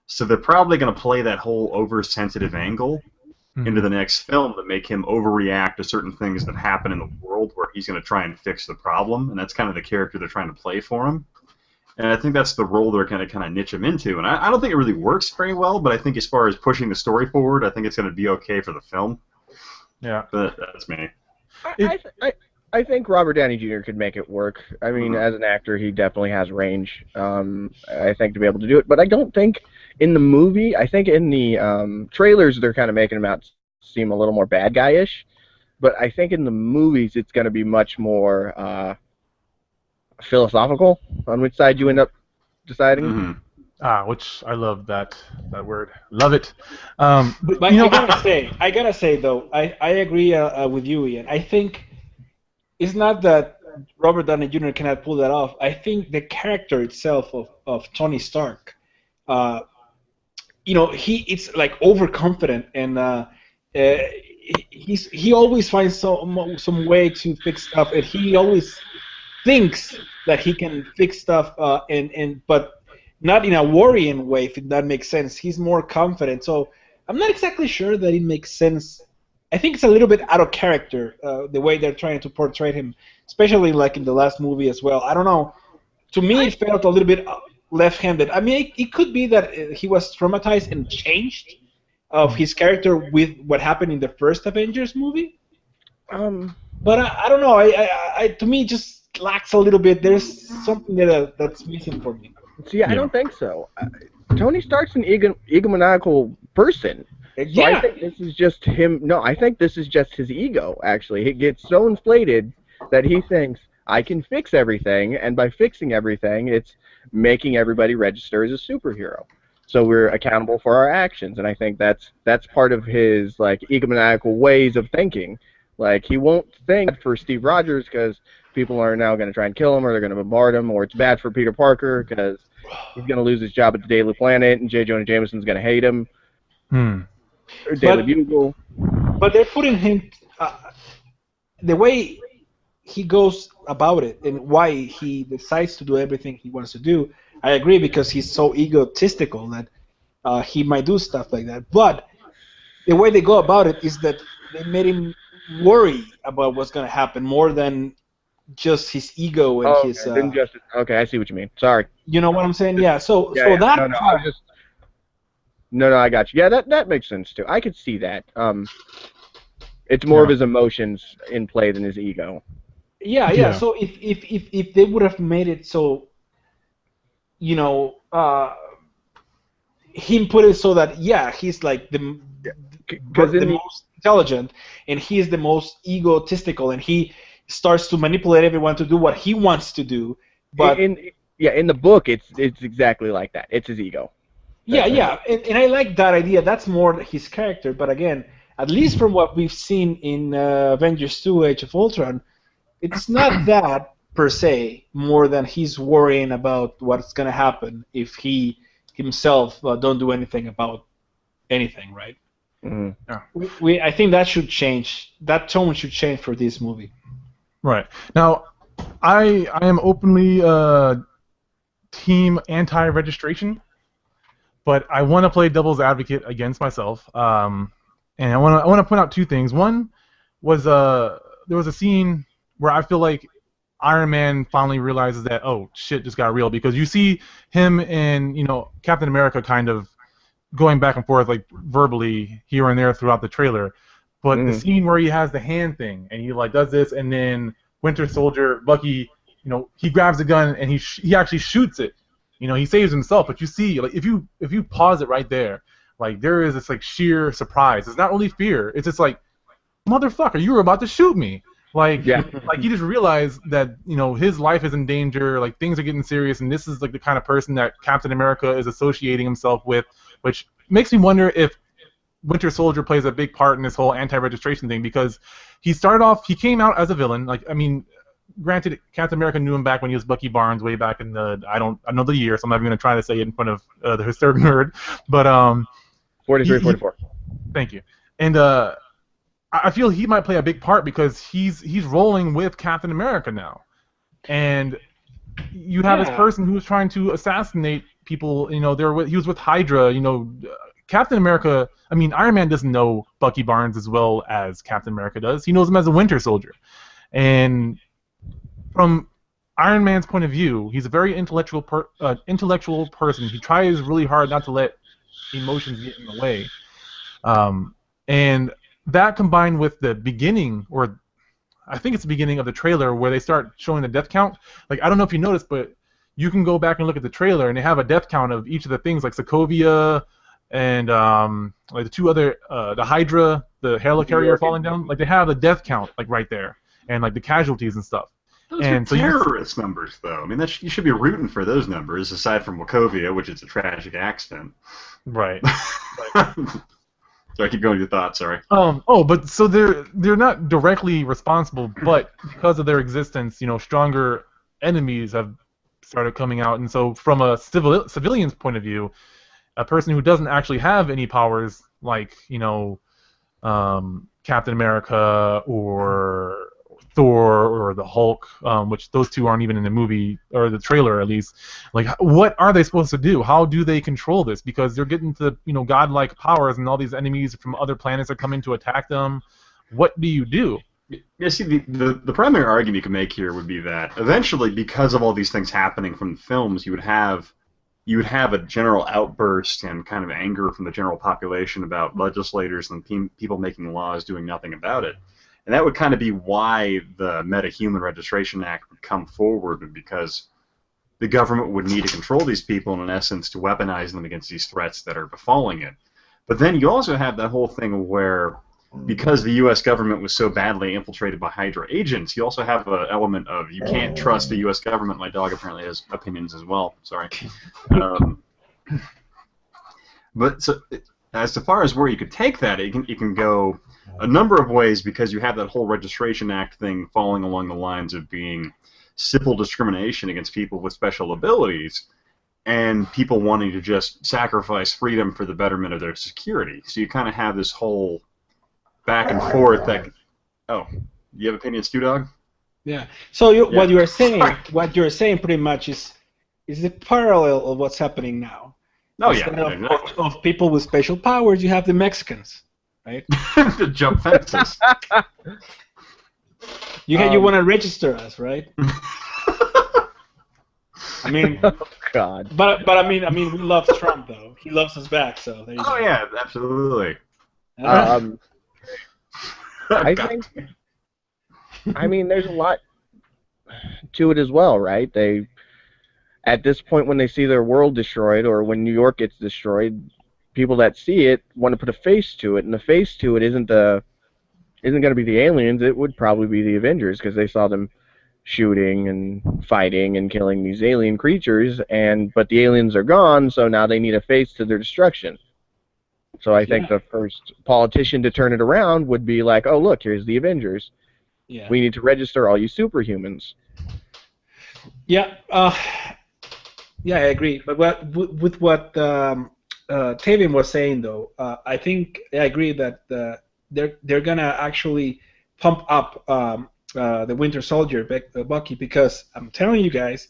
So they're probably going to play that whole oversensitive angle into the next film to make him overreact to certain things that happen in the world where he's going to try and fix the problem, and that's kind of the character they're trying to play for him. And I think that's the role they're going to kind of niche him into. And I don't think it really works very well, but I think as far as pushing the story forward, I think it's going to be okay for the film. Yeah. But that's me. I think Robert Downey Jr. could make it work. I mean, as an actor, he definitely has range. I think to be able to do it, but I don't think in the movie. I think in the trailers they're kind of making him out seem a little more bad guy-ish. But I think in the movies it's going to be much more philosophical on which side you end up deciding. Mm-hmm. Which I love that word. Love it. But you know, I gotta say though, I agree with you, Ian. I think it's not that Robert Downey Jr. cannot pull that off. I think the character itself of Tony Stark, it's like overconfident and he always finds some way to fix stuff, and he always thinks that he can fix stuff, but not in a worrying way, if that makes sense. He's more confident, so I'm not exactly sure that it makes sense. I think it's a little bit out of character, the way they're trying to portray him, especially like in the last movie as well. I don't know. To me, it felt a little bit left-handed. I mean, it could be that he was traumatized and changed of his character with what happened in the first Avengers movie. But I don't know. I to me, it just lacks a little bit. There's something that's missing for me. See, I don't think so. Tony Stark's an egomaniacal person. So I think this is just him. No, I think this is just his ego, actually. He gets so inflated that he thinks, I can fix everything, and by fixing everything, it's making everybody register as a superhero. So we're accountable for our actions, and I think that's part of his like egomaniacal ways of thinking. Like, he won't think for Steve Rogers because people are now going to try and kill him, or they're going to bombard him, or it's bad for Peter Parker because he's going to lose his job at the Daily Planet, and J. Jonah Jameson's going to hate him. Or Daily Bugle. But they're putting him the way he goes about it and why he decides to do everything he wants to do. I agree, because he's so egotistical that he might do stuff like that. But the way they go about it is that they made him worry about what's going to happen more than just his ego and his. Okay, I see what you mean. Sorry. You know what I'm saying? Yeah. So that. No, I got you. Yeah, that makes sense too. I could see that. It's more of his emotions in play than his ego. Yeah. So if they would have made it so, him put it so that he's like the most intelligent, and he's the most egotistical, and he starts to manipulate everyone to do what he wants to do. But in the book, it's exactly like that. It's his ego. And I like that idea. That's more his character. But again, at least from what we've seen in Avengers 2: Age of Ultron, it's not that per se, more than he's worrying about what's going to happen if he himself don't do anything about anything, right? Mm-hmm. I think that should change. That tone should change for this movie. Right. Now, I am openly team anti-registration, but I want to play devil's advocate against myself. And I want to point out two things. One was there was a scene where I feel like Iron Man finally realizes that, oh shit, just got real, because you see him and Captain America kind of going back and forth like verbally here and there throughout the trailer. But the scene where he has the hand thing and he like does this, and then Winter Soldier, Bucky, he grabs a gun and he actually shoots it. He saves himself, but you see, like if you pause it right there, like there is this like sheer surprise. It's not only fear. It's just like, motherfucker, you were about to shoot me. Like he just realized that his life is in danger. Like things are getting serious, and this is like the kind of person that Captain America is associating himself with, which makes me wonder if Winter Soldier plays a big part in this whole anti-registration thing, because he came out as a villain. Like, I mean, granted, Captain America knew him back when he was Bucky Barnes way back in I don't know the year, so I'm not even going to try to say it in front of the hysteric nerd. But 44. Thank you. And I feel he might play a big part because he's rolling with Captain America now, and you have this person who's trying to assassinate people. He was with Hydra. Captain America. I mean, Iron Man doesn't know Bucky Barnes as well as Captain America does. He knows him as a Winter Soldier, and from Iron Man's point of view, he's a very intellectual person. He tries really hard not to let emotions get in the way, and that combined with the beginning, or I think it's the beginning of the trailer where they start showing the death count. Like, I don't know if you noticed, but you can go back and look at the trailer, and they have a death count of each of the things, like Sokovia and like the two other, the Hydra, the helicarrier falling down. Like, they have the death count like right there, and like the casualties and stuff. Those are terrorist numbers, though. I mean, you should be rooting for those numbers, aside from Wachovia, which is a tragic accident. Right. Sorry, keep going with your thoughts. Sorry. But so they're not directly responsible, but because of their existence, stronger enemies have started coming out, and so from a civilian's point of view, a person who doesn't actually have any powers, like Captain America or Thor or the Hulk, which those two aren't even in the movie or the trailer at least. Like, what are they supposed to do? How do they control this? Because they're getting to godlike powers, and all these enemies from other planets are coming to attack them. What do you do? Yeah, see, the primary argument you can make here would be that eventually, because of all these things happening from the films, you would have a general outburst and kind of anger from the general population about legislators and people making laws doing nothing about it. And that would kind of be why the Meta-Human Registration Act would come forward, because the government would need to control these people, and in essence, to weaponize them against these threats that are befalling it. But then you also have that whole thing where, because the U.S. government was so badly infiltrated by Hydra agents, you also have an element of you can't trust the U.S. government. My dog apparently has opinions as well. Sorry. But so, as far as where you could take that, you can go a number of ways, because you have that whole Registration Act thing falling along the lines of being civil discrimination against people with special abilities, and people wanting to just sacrifice freedom for the betterment of their security. So you kind of have this whole back and forth that... Oh, you have opinions too, Dog? Yeah. So what you're saying pretty much is the parallel of what's happening now. Oh, Instead yeah. Exactly. of people with special powers, you have the Mexicans, right? To jump fences. You want to register us, right? I mean, Oh God. but I mean, we love Trump though. He loves us back, so there you go. Oh yeah, absolutely. I think. I mean, there's a lot to it as well, right? At this point, when they see their world destroyed, or when New York gets destroyed, people that see it want to put a face to it, and the face to it isn't going to be the aliens. It would probably be the Avengers, because they saw them shooting and fighting and killing these alien creatures, but the aliens are gone, so now they need a face to their destruction. So I think the first politician to turn it around would be like, oh look, here's the Avengers. Yeah. We need to register all you superhumans. Yeah. Yeah, I agree. But with what Tavian was saying, though, I think I agree that they're gonna actually pump up the Winter Soldier, Bucky, because I'm telling you guys,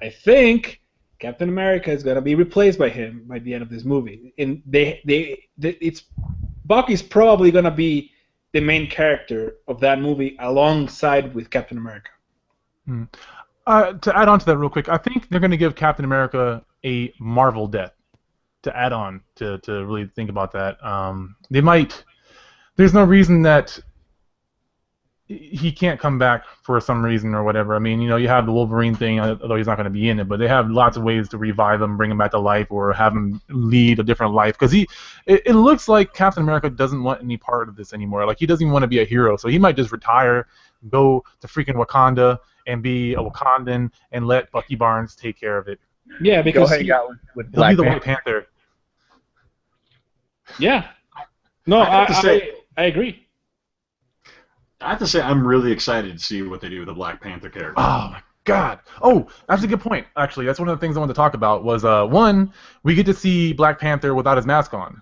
I think Captain America is gonna be replaced by him by the end of this movie. And Bucky's probably gonna be the main character of that movie alongside with Captain America. To add on to that real quick, I think they're going to give Captain America a Marvel death to add on to really think about that. They might. There's no reason that he can't come back for some reason or whatever. I mean, you have the Wolverine thing, although he's not going to be in it, but they have lots of ways to revive him, bring him back to life, or have him lead a different life. Because it looks like Captain America doesn't want any part of this anymore. Like, he doesn't even want to be a hero, so he might just retire, go to freaking Wakanda, and be a Wakandan, and let Bucky Barnes take care of it. Yeah, because Go hang out with he'll Black be the Panther. White Panther. Yeah. No, I agree. I have to say, I'm really excited to see what they do with the Black Panther character. Oh my God! Oh, that's a good point. Actually, that's one of the things I wanted to talk about. Was one, we get to see Black Panther without his mask on.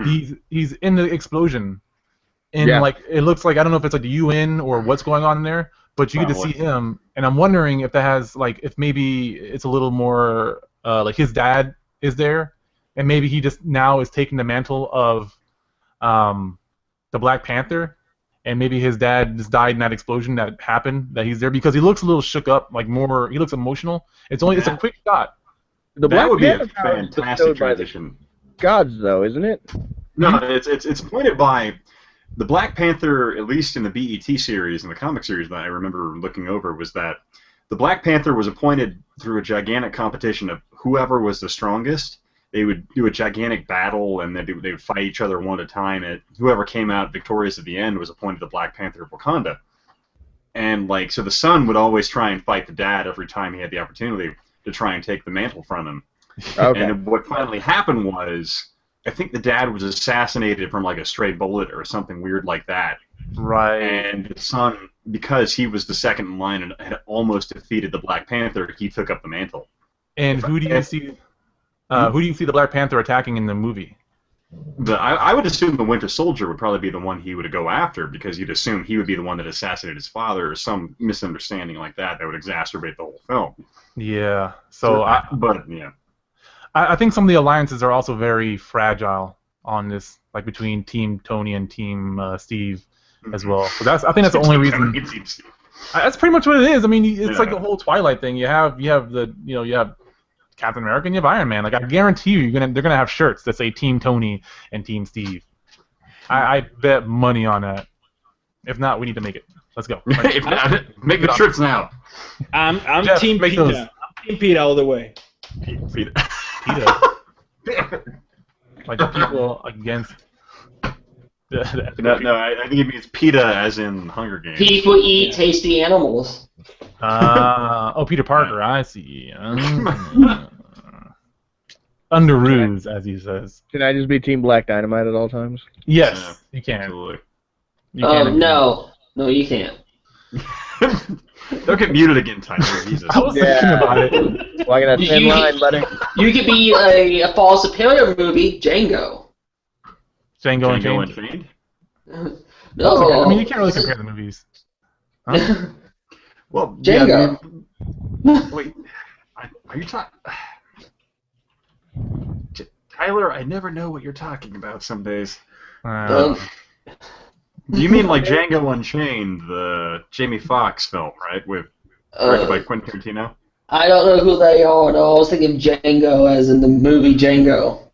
He's in the explosion, and like it looks like, I don't know if it's like the UN or what's going on in there, but you get to see him, and I'm wondering if that has if maybe it's a little more like his dad is there, and maybe he just now is taking the mantle of the Black Panther. And maybe his dad just died in that explosion that happened, that he's there, because he looks a little shook up, he looks emotional. It's a quick shot. The That Black would be a Panther power is fantastic bestowed by the transition. gods, though, isn't it? No, it's pointed by the Black Panther, at least in the BET series, in the comic series that I remember looking over, was that the Black Panther was appointed through a gigantic competition of whoever was the strongest. They would do a gigantic battle, and they would fight each other one at a time, and whoever came out victorious at the end was appointed the Black Panther of Wakanda. And, like, so the son would always try and fight the dad every time he had the opportunity to try and take the mantle from him. Okay. And what finally happened was, I think the dad was assassinated from, like, a stray bullet or something weird like that. Right. And the son, because he was the second in line and had almost defeated the Black Panther, he took up the mantle. And who do you see? Who do you see the Black Panther attacking in the movie? I would assume the Winter Soldier would probably be the one he would go after, because you'd assume he would be the one that assassinated his father, or some misunderstanding like that would exacerbate the whole film. Yeah. So I think some of the alliances are also very fragile on this, like between Team Tony and Team Steve as well. So I think that's the only reason. That's pretty much what it is. I mean, it's like the whole Twilight thing. You have Captain America and you have Iron Man. Like, I guarantee you, they're gonna have shirts that say Team Tony and Team Steve. I bet money on that. If not, we need to make it. Let's go. Make the shirts now. I'm Jeff, Team make Pita. those. I'm Team Pita all the way. PETA. Like the people against. No, I think it means PETA as in Hunger Games. People eat tasty animals. Peter Parker, I see. Underoos, as he says. Can I just be Team Black Dynamite at all times? Yes, you can. Absolutely. No, you can't. Don't get muted again, Tyler. Jesus. I was thinking about it. Walking that thin line, buddy. You could be a Fall Superior movie, Django. Django Django Unchained. Unchained? No. I mean, you can't really compare the movies. Huh? Well, Django. Wait, are you talking? Tyler, I never know what you're talking about some days. You mean like Django Unchained, the Jamie Foxx film, right? Directed by Quentin Tarantino? I don't know who they are. No, I was thinking Django as in the movie Django.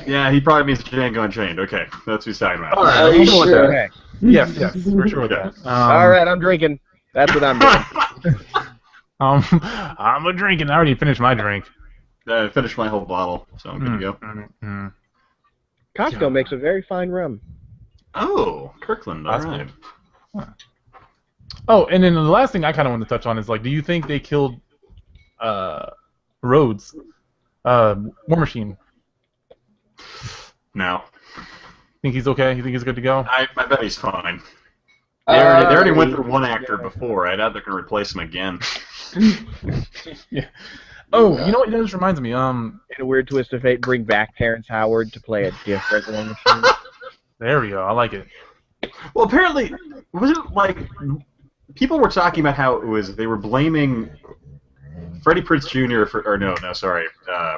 Yeah, he probably means Django Unchained. Okay, that's what he's talking about. All right, Are you I'm going with sure? that. Okay. Yes, for sure with that. All right, I'm drinking. That's what I'm doing. I'm a drinking. I already finished my drink. I finished my whole bottle, so I'm good to go. Costco makes a very fine rum. Oh, Kirkland, all right. Oh, and then the last thing I kind of want to touch on is, like, do you think they killed Rhodes, War Machine? No. Think he's okay? You think he's good to go? I bet he's fine. They already went through one actor before. I doubt they're going to replace him again. Yeah. Oh, you know what? That just reminds me. In a weird twist of fate, bring back Terrence Howard to play a different War Machine. There we go. I like it. Well, apparently, was it like people were talking about how it was they were blaming Freddie Prinze Jr.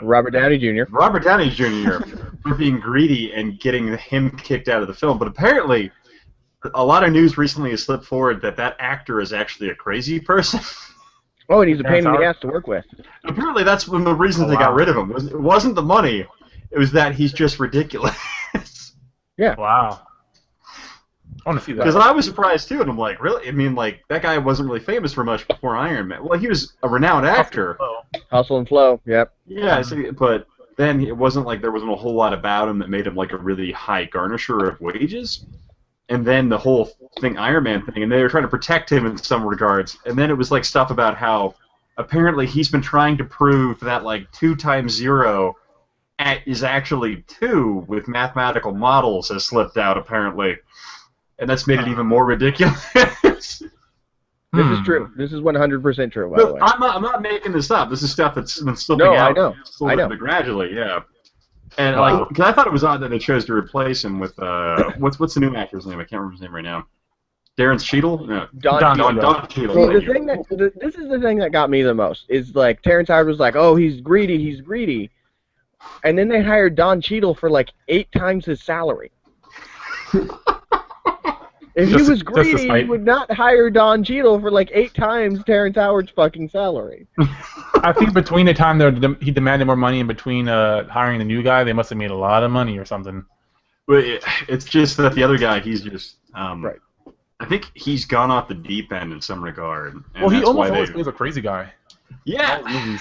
Robert Downey Jr. Robert Downey Jr. for being greedy and getting him kicked out of the film. But apparently, a lot of news recently has slipped forward that actor is actually a crazy person. Oh, and he's a pain in the ass to work with. Apparently, that's one of the reasons they got rid of him. It wasn't the money; it was that he's just ridiculous. Yeah. Wow. I want to see that. Because I was surprised too, and I'm like, really? I mean, like that guy wasn't really famous for much before Iron Man. Well, he was a renowned actor. Hustle and Flow. Yep. Yeah, but then it wasn't like there wasn't a whole lot about him that made him like a really high garnisher of wages. And then the whole thing, Iron Man thing, and they were trying to protect him in some regards. And then it was like stuff about how apparently he's been trying to prove that like 2 times 0 is actually 2 with mathematical models has slipped out apparently. And that's made it even more ridiculous. This is true. This is 100% true, by the way. I'm not making this up. This is stuff that's been slipping out. I know. Gradually, yeah. And like, because I thought it was odd that they chose to replace him with what's the new actor's name? I can't remember his name right now. Darren Cheadle? No. Don Cheadle. So this is the thing that got me the most is like Terrence Howard was like, oh, he's greedy, and then they hired Don Cheadle for like 8 times his salary. If he was greedy, he would not hire Don Cheadle for like 8 times Terrence Howard's fucking salary. I think between the time he demanded more money and between hiring the new guy, they must have made a lot of money or something. But it's just that the other guy, he's just Right. I think he's gone off the deep end in some regard. And Well, he that's almost why always they, plays a crazy guy. yeah, In all his movies.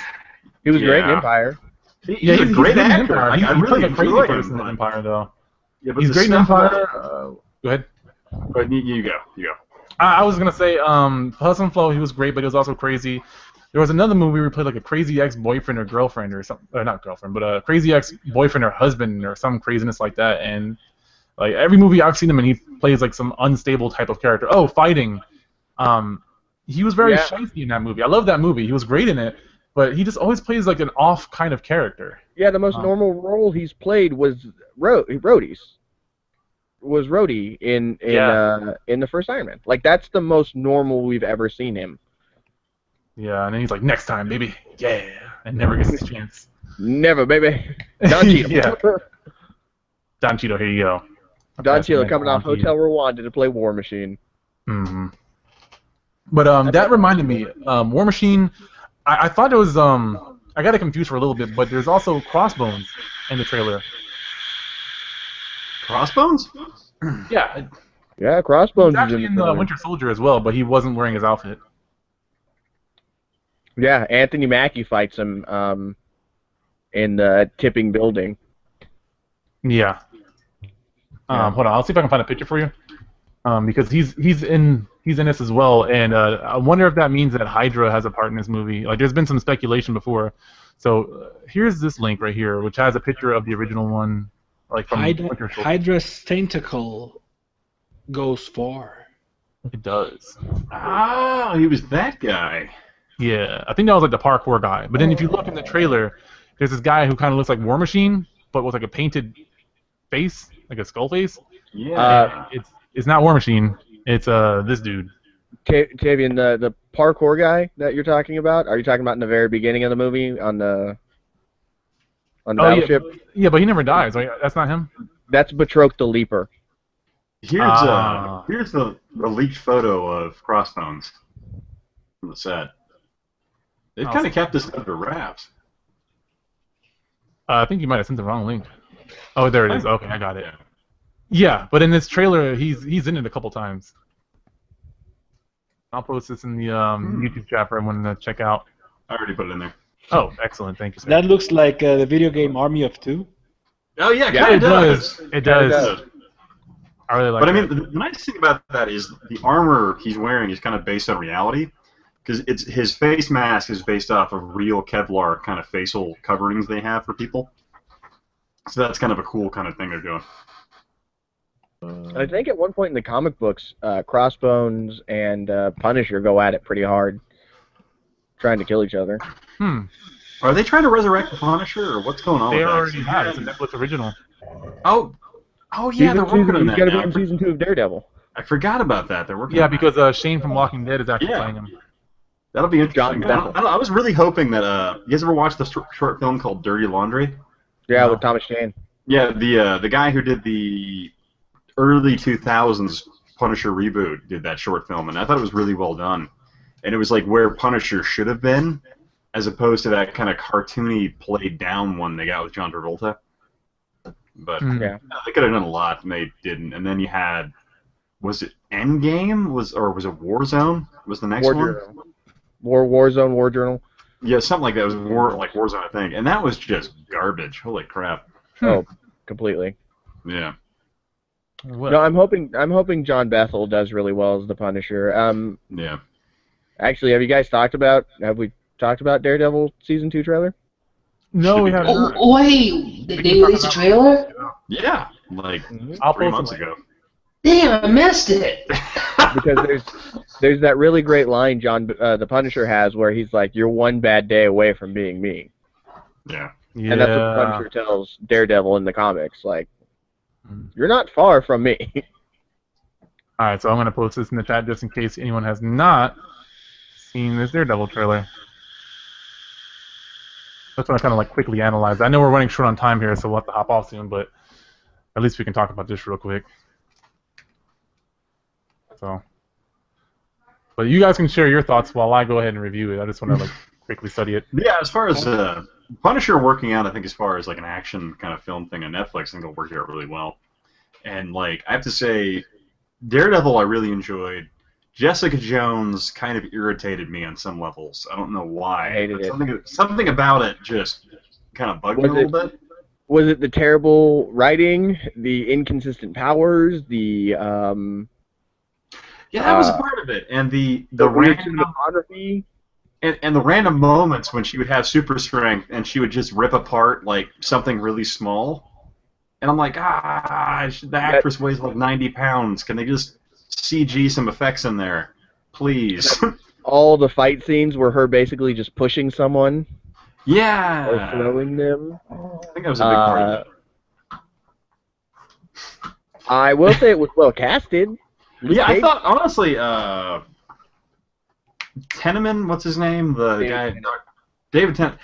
He was great in Yeah. Empire. he's a great good in actor. Empire. I He really plays a crazy enjoy person him. in Empire, though. Yeah, but He's the great in stuff Empire. about- Go ahead. But you go. I was gonna say, Hustle and Flow, he was great, but he was also crazy. There was another movie where he played like a crazy ex-boyfriend or girlfriend or something, not girlfriend, but a crazy ex-boyfriend or husband or some craziness like that. And like every movie I've seen him in, he plays like some unstable type of character. Oh, fighting. He was very shifty in that movie. I love that movie. He was great in it, but he just always plays like an off kind of character. Yeah, the most normal role he's played was Rhodey's. Was Rhodey in the first Iron Man. Like that's the most normal we've ever seen him. Yeah, and then he's like, next time, baby. Yeah, and never gets his chance. Never, baby. Don Cheadle. Yeah. Don Cheadle, here you go. Don Cheadle coming off Hotel Rwanda to play War Machine. Mm-hmm. But that reminded me, War Machine. I thought it was I got it confused for a little bit, but there's also Crossbones in the trailer. Crossbones? Yeah, Yeah, Crossbones he's actually is in the Winter Soldier as well, but he wasn't wearing his outfit. Yeah, Anthony Mackie fights him in the tipping building. Yeah. Hold on, I'll see if I can find a picture for you. Because he's in this as well, and I wonder if that means that Hydra has a part in this movie. Like, there's been some speculation before. So here's this link right here, which has a picture of the original one, like from Winter Soldier. Hydra's tentacle goes far. It does. Oh, he was that guy. Yeah, I think that was like the parkour guy. But then if you look in the trailer, there's this guy who kind of looks like War Machine, but with like a painted face, like a skull face. Yeah. It's not War Machine. It's this dude. Tavian, the parkour guy that you're talking about, are you talking about in the very beginning of the movie on the battleship? Yeah, but he never dies. Right? That's not him. That's Batroc the Leaper. Here's the leaked photo of Crossbones from the set. They've kind of kept this under wraps. I think you might have sent the wrong link. Oh, there it is. Okay, I got it. Yeah, but in this trailer, he's in it a couple times. I'll post this in the YouTube chat for everyone to check out. I already put it in there. Oh, excellent. Thank you, sir. That looks like the video game Army of Two. Oh yeah, Yeah, it does. It does. I really like But I that. mean, the nice thing about that is the armor he's wearing is kind of based on reality, because it's his face mask is based off of real Kevlar kind of facial coverings they have for people. So that's kind of a cool kind of thing they're doing. I think at one point in the comic books, Crossbones and Punisher go at it pretty hard, trying to kill each other. Are they trying to resurrect the Punisher, or what's going on They with that? already have. It's a Netflix original. Oh yeah, they're working on He's that got to be now. in season 2 of Daredevil. I forgot about that. They're working. Yeah, on that. because Shane from Walking Dead is actually Yeah. playing him. That'll be interesting. John Bethel. I was really hoping that you guys ever watched the short film called Dirty Laundry? Yeah, with Thomas Jane. Yeah, the guy who did the early 2000s Punisher reboot did that short film, and I thought it was really well done. And it was like where Punisher should have been, as opposed to that kind of cartoony, played down one they got with John Travolta. But Yeah. they could have done a lot, and they didn't. And then you had, was it Endgame? Or was it Warzone? Was the next War one? Journal. Warzone, War Journal. Yeah, something like that. It was Warzone, I think. And that was just garbage. Holy crap. Oh, completely. Yeah. What? No, I'm hoping John Bethel does really well as the Punisher. Yeah. Actually, have we talked about Daredevil season 2 trailer? No, we haven't. Oh, wait, they released a trailer? Yeah, like I'll 3 post months some ago. Damn, I missed it. Because there's that really great line the Punisher has where he's like, "You're one bad day away from being me," Yeah. Yeah. and that's what the Punisher tells Daredevil in the comics. Like, you're not far from me. All right, so I'm gonna post this in the chat just in case anyone has not seen this Daredevil trailer. That's what I kind of like quickly analyze. I know we're running short on time here, so we'll have to hop off soon, but at least we can talk about this real quick. So, but you guys can share your thoughts while I go ahead and review it. I just want to like quickly study it. Yeah, as far as Punisher working out, I think as far as like an action kind of film thing on Netflix, I think it'll work out really well. And like I have to say, Daredevil I really enjoyed. Jessica Jones kind of irritated me on some levels. I don't know why. I hated it. Something about it just kind of bugged me a little bit. Was it the terrible writing, the inconsistent powers, the Yeah, that was a part of it, and the weird random cinematography. and the random moments when she would have super strength and she would just rip apart like something really small. And I'm like, the actress weighs like 90 pounds. Can they just CG some effects in there, please? All the fight scenes were her basically just pushing someone Yeah. or throwing them. I think that was a big part of it. I will say it was well casted. Yeah, I thought honestly, Teneman, what's his name? David Tennant.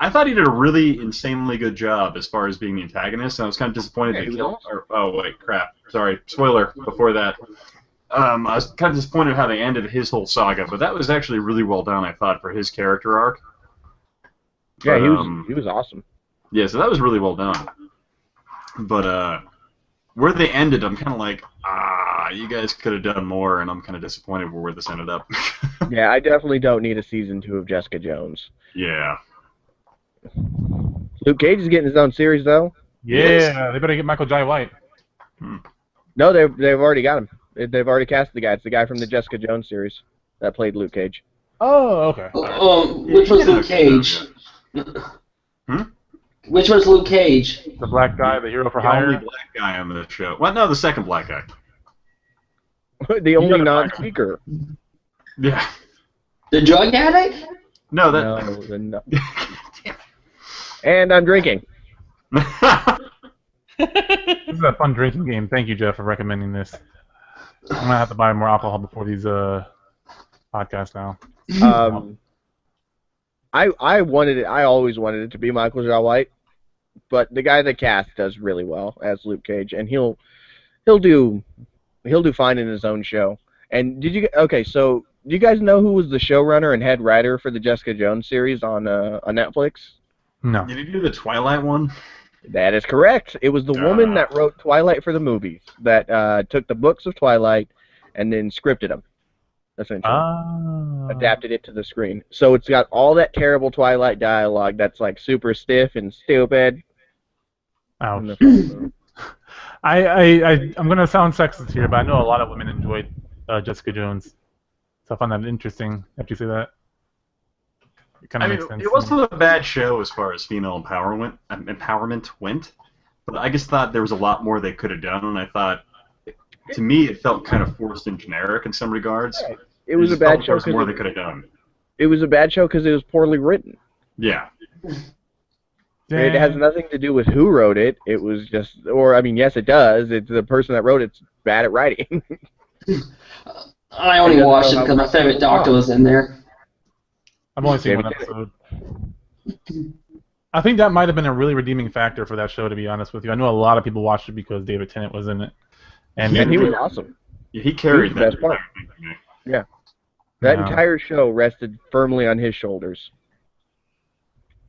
I thought he did a really insanely good job as far as being the antagonist. And I was kind of disappointed they killed. Oh wait, crap! Sorry, spoiler. Before that, I was kind of disappointed how they ended his whole saga. But that was actually really well done, I thought, for his character arc. Yeah, he was awesome. Yeah, so that was really well done. But where they ended, I'm kind of like, you guys could have done more, and I'm kind of disappointed where this ended up. Yeah, I definitely don't need a season 2 of Jessica Jones. Yeah. Luke Cage is getting his own series, though. Yeah, they better get Michael Jai White. No, they've already got him. They've already cast the guy. It's the guy from the Jessica Jones series that played Luke Cage. Oh, okay. Which was Luke Cage? Which was Luke Cage? The black guy, the hero for The hire. only black guy on the show. Well, no, the second black guy. The only non-speaker. Yeah. The drug addict? No, No. And I'm drinking. This is a fun drinking game. Thank you, Jeff, for recommending this. I'm gonna have to buy more alcohol before these podcasts now. I always wanted it to be Michael Jai White, but the guy that cast does really well as Luke Cage, and he'll do fine in his own show. And so do you guys know who was the showrunner and head writer for the Jessica Jones series on Netflix? No. Did he do the Twilight one? That is correct. It was the woman that wrote Twilight for the movies that took the books of Twilight and then scripted them, essentially. Adapted it to the screen. So it's got all that terrible Twilight dialogue that's like super stiff and stupid. Ouch. I'm gonna sound sexist here, but I know a lot of women enjoyed Jessica Jones, so I find that interesting after you say that. It kind of makes sense. It wasn't a bad show as far as female empowerment went, but I just thought there was a lot more they could have done, and I thought, to me, it felt kind of forced and generic in some regards. Right. It was a bad show. More they could have done. It was a bad show because it was poorly written. Yeah. It has nothing to do with who wrote it. It was just, yes, it does. It's the person that wrote it's bad at writing. I only watched it because my favorite Doctor was in there. I've only seen one episode. I think that might have been a really redeeming factor for that show, to be honest with you. I know a lot of people watched it because David Tennant was in it. And he was awesome. Yeah, he carried that. Best part. Yeah. That entire show rested firmly on his shoulders.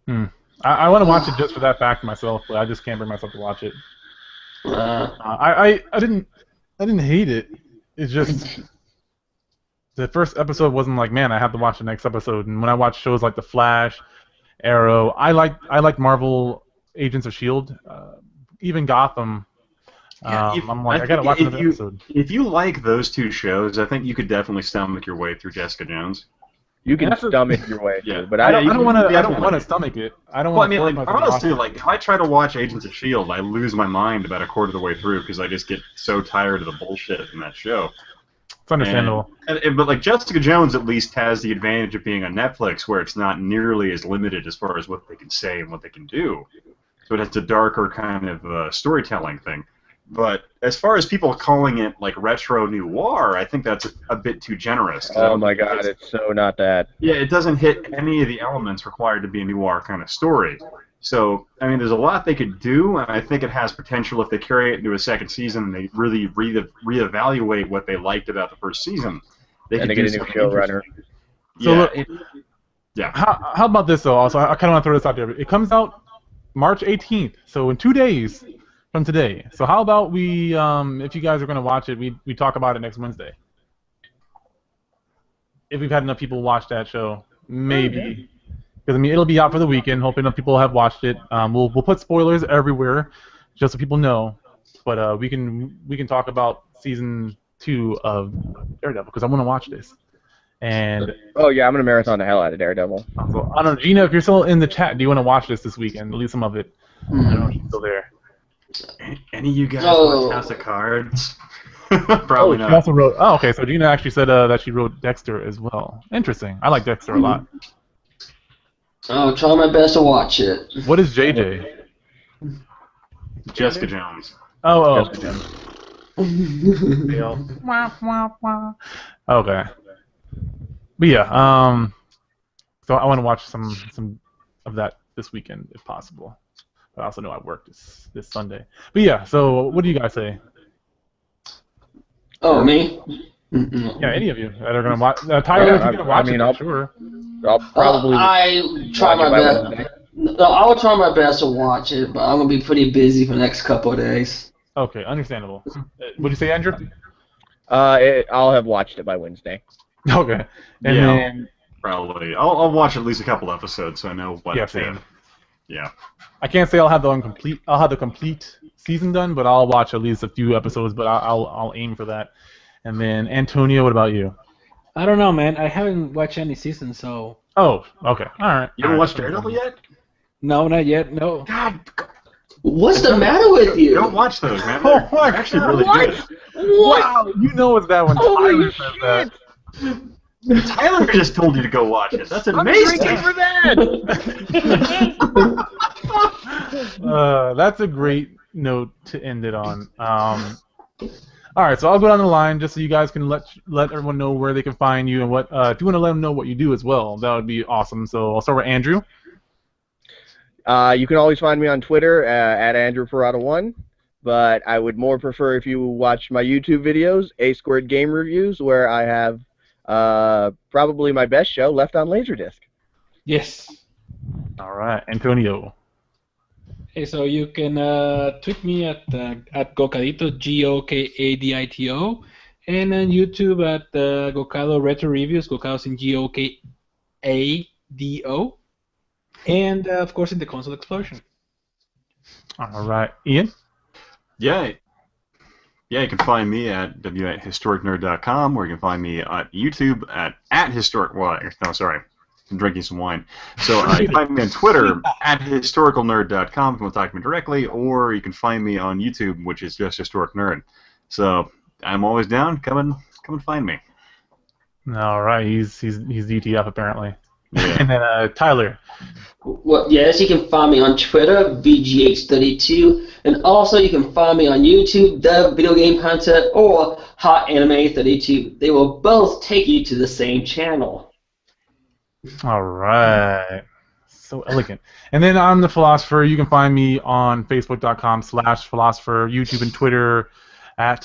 I want to watch it just for that fact myself, but I just can't bring myself to watch it. I didn't hate it. It's just the first episode wasn't like, man, I have to watch the next episode. And when I watch shows like The Flash, Arrow, I like Marvel Agents of S.H.I.E.L.D., even Gotham. I'm like, I gotta watch another episode. If you like those two shows, I think you could definitely stomach your way through Jessica Jones. You can stomach your way through, but I don't want to stomach it. I don't want to. Honestly, if I try to watch Agents of S.H.I.E.L.D., I lose my mind about a quarter of the way through because I just get so tired of the bullshit in that show. It's understandable. But Jessica Jones at least has the advantage of being on Netflix, where it's not nearly as limited as far as what they can say and what they can do. So it has a darker kind of storytelling thing. But as far as people calling it like retro noir, I think that's a bit too generous. Oh my god, it's so not that. Yeah, it doesn't hit any of the elements required to be a noir kind of story. So, there's a lot they could do, and I think it has potential if they carry it into a second season and they really reevaluate what they liked about the first season. They get a new showrunner. So yeah. How about this, though? Also, I kind of want to throw this out there. It comes out March 18th, so in 2 days, from today. So how about we, if you guys are going to watch it, we talk about it next Wednesday. If we've had enough people watch that show, maybe. Because I mean, it'll be out for the weekend. Hoping enough people have watched it. We'll put spoilers everywhere, just so people know. But we can talk about season 2 of Daredevil because I want to watch this. And oh yeah, I'm gonna marathon the hell out of Daredevil. So, I don't know, Gina, if you're still in the chat, do you want to watch this weekend? At least some of it. I don't know if she's still there. Any of you guys watch House of Cards? Probably not. She also wrote. Oh, okay. So Gina actually said that she wrote Dexter as well. Interesting. I like Dexter a lot. I'll try my best to watch it. What is JJ? Jessica Jones. Oh. Jessica Jones. Okay. But yeah. So I want to watch some of that this weekend if possible. But I also know I work this Sunday. But yeah. So what do you guys say? Oh, me? Yeah, any of you that are gonna watch. Tyler, if you're gonna watch it, sure. I'll probably. I try my best. No, I will try my best to watch it, but I'm gonna be pretty busy for the next couple of days. Okay, understandable. What'd you say, Andrew? I'll have watched it by Wednesday. Okay. And yeah, then, probably. I'll watch at least a couple episodes so I know what. Yeah, same. Yeah. I can't say I'll have the complete season done, but I'll watch at least a few episodes. But I'll aim for that. And then Antonio, what about you? I don't know, man. I haven't watched any season, so. Oh, okay. All right. You haven't watched Daredevil yet? No, not yet. No. God. What's the matter with you? Don't watch those, man. They're actually really good. Wow, you know it's that one. Holy Tyler says that. Tyler just told you to go watch it. That's amazing. I'm for that. That's a great note to end it on. All right, so I'll go down the line just so you guys can let everyone know where they can find you and what. If you want to let them know what you do as well, that would be awesome. So I'll start with Andrew. You can always find me on Twitter at AndrewParada1, but I would more prefer if you watch my YouTube videos, A Squared Game Reviews, where I have probably my best show, Left on Laserdisc. Yes. All right, Antonio. Hey, so you can tweet me at Gokadito, Gokadito, and on YouTube at Gokado Retro Reviews, Gokado's in Gokado, and of course in the Console Explosion. All right, Ian. Yeah, you can find me at historicnerd.com, or you can find me at YouTube at historic. Well, no, sorry. I'm drinking some wine. So you can find me on Twitter at historicalnerd.com if you want to talk to me directly, or you can find me on YouTube, which is just Historic Nerd. So I'm always down. Come and find me. All right, he's DTF apparently. Yeah. And then Tyler. Well, yes, you can find me on Twitter, VGH32, and also you can find me on YouTube, The Video Game Hunter, or Hot Anime 32. They will both take you to the same channel. All right. So elegant. And then I'm the Philosopher. You can find me on Facebook.com/Philosopher, YouTube and Twitter at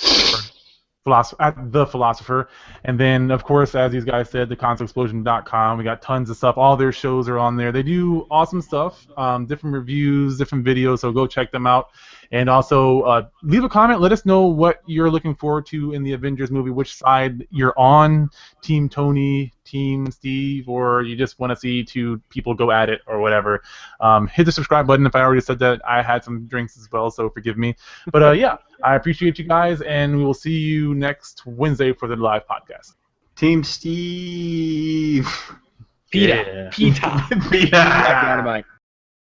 The Philosopher. And then, of course, as these guys said, theconsoleexplosion.com. We got tons of stuff. All their shows are on there. They do awesome stuff, different reviews, different videos, so go check them out. And also, leave a comment. Let us know what you're looking forward to in the Avengers movie, which side you're on, Team Tony, Team Steve, or you just want to see two people go at it or whatever. Hit the subscribe button. If I already said that, I had some drinks as well, so forgive me. But yeah, I appreciate you guys, and we will see you next Wednesday for the live podcast. Team Steve. Peter. Yeah. Peter. Peter. Dynamite.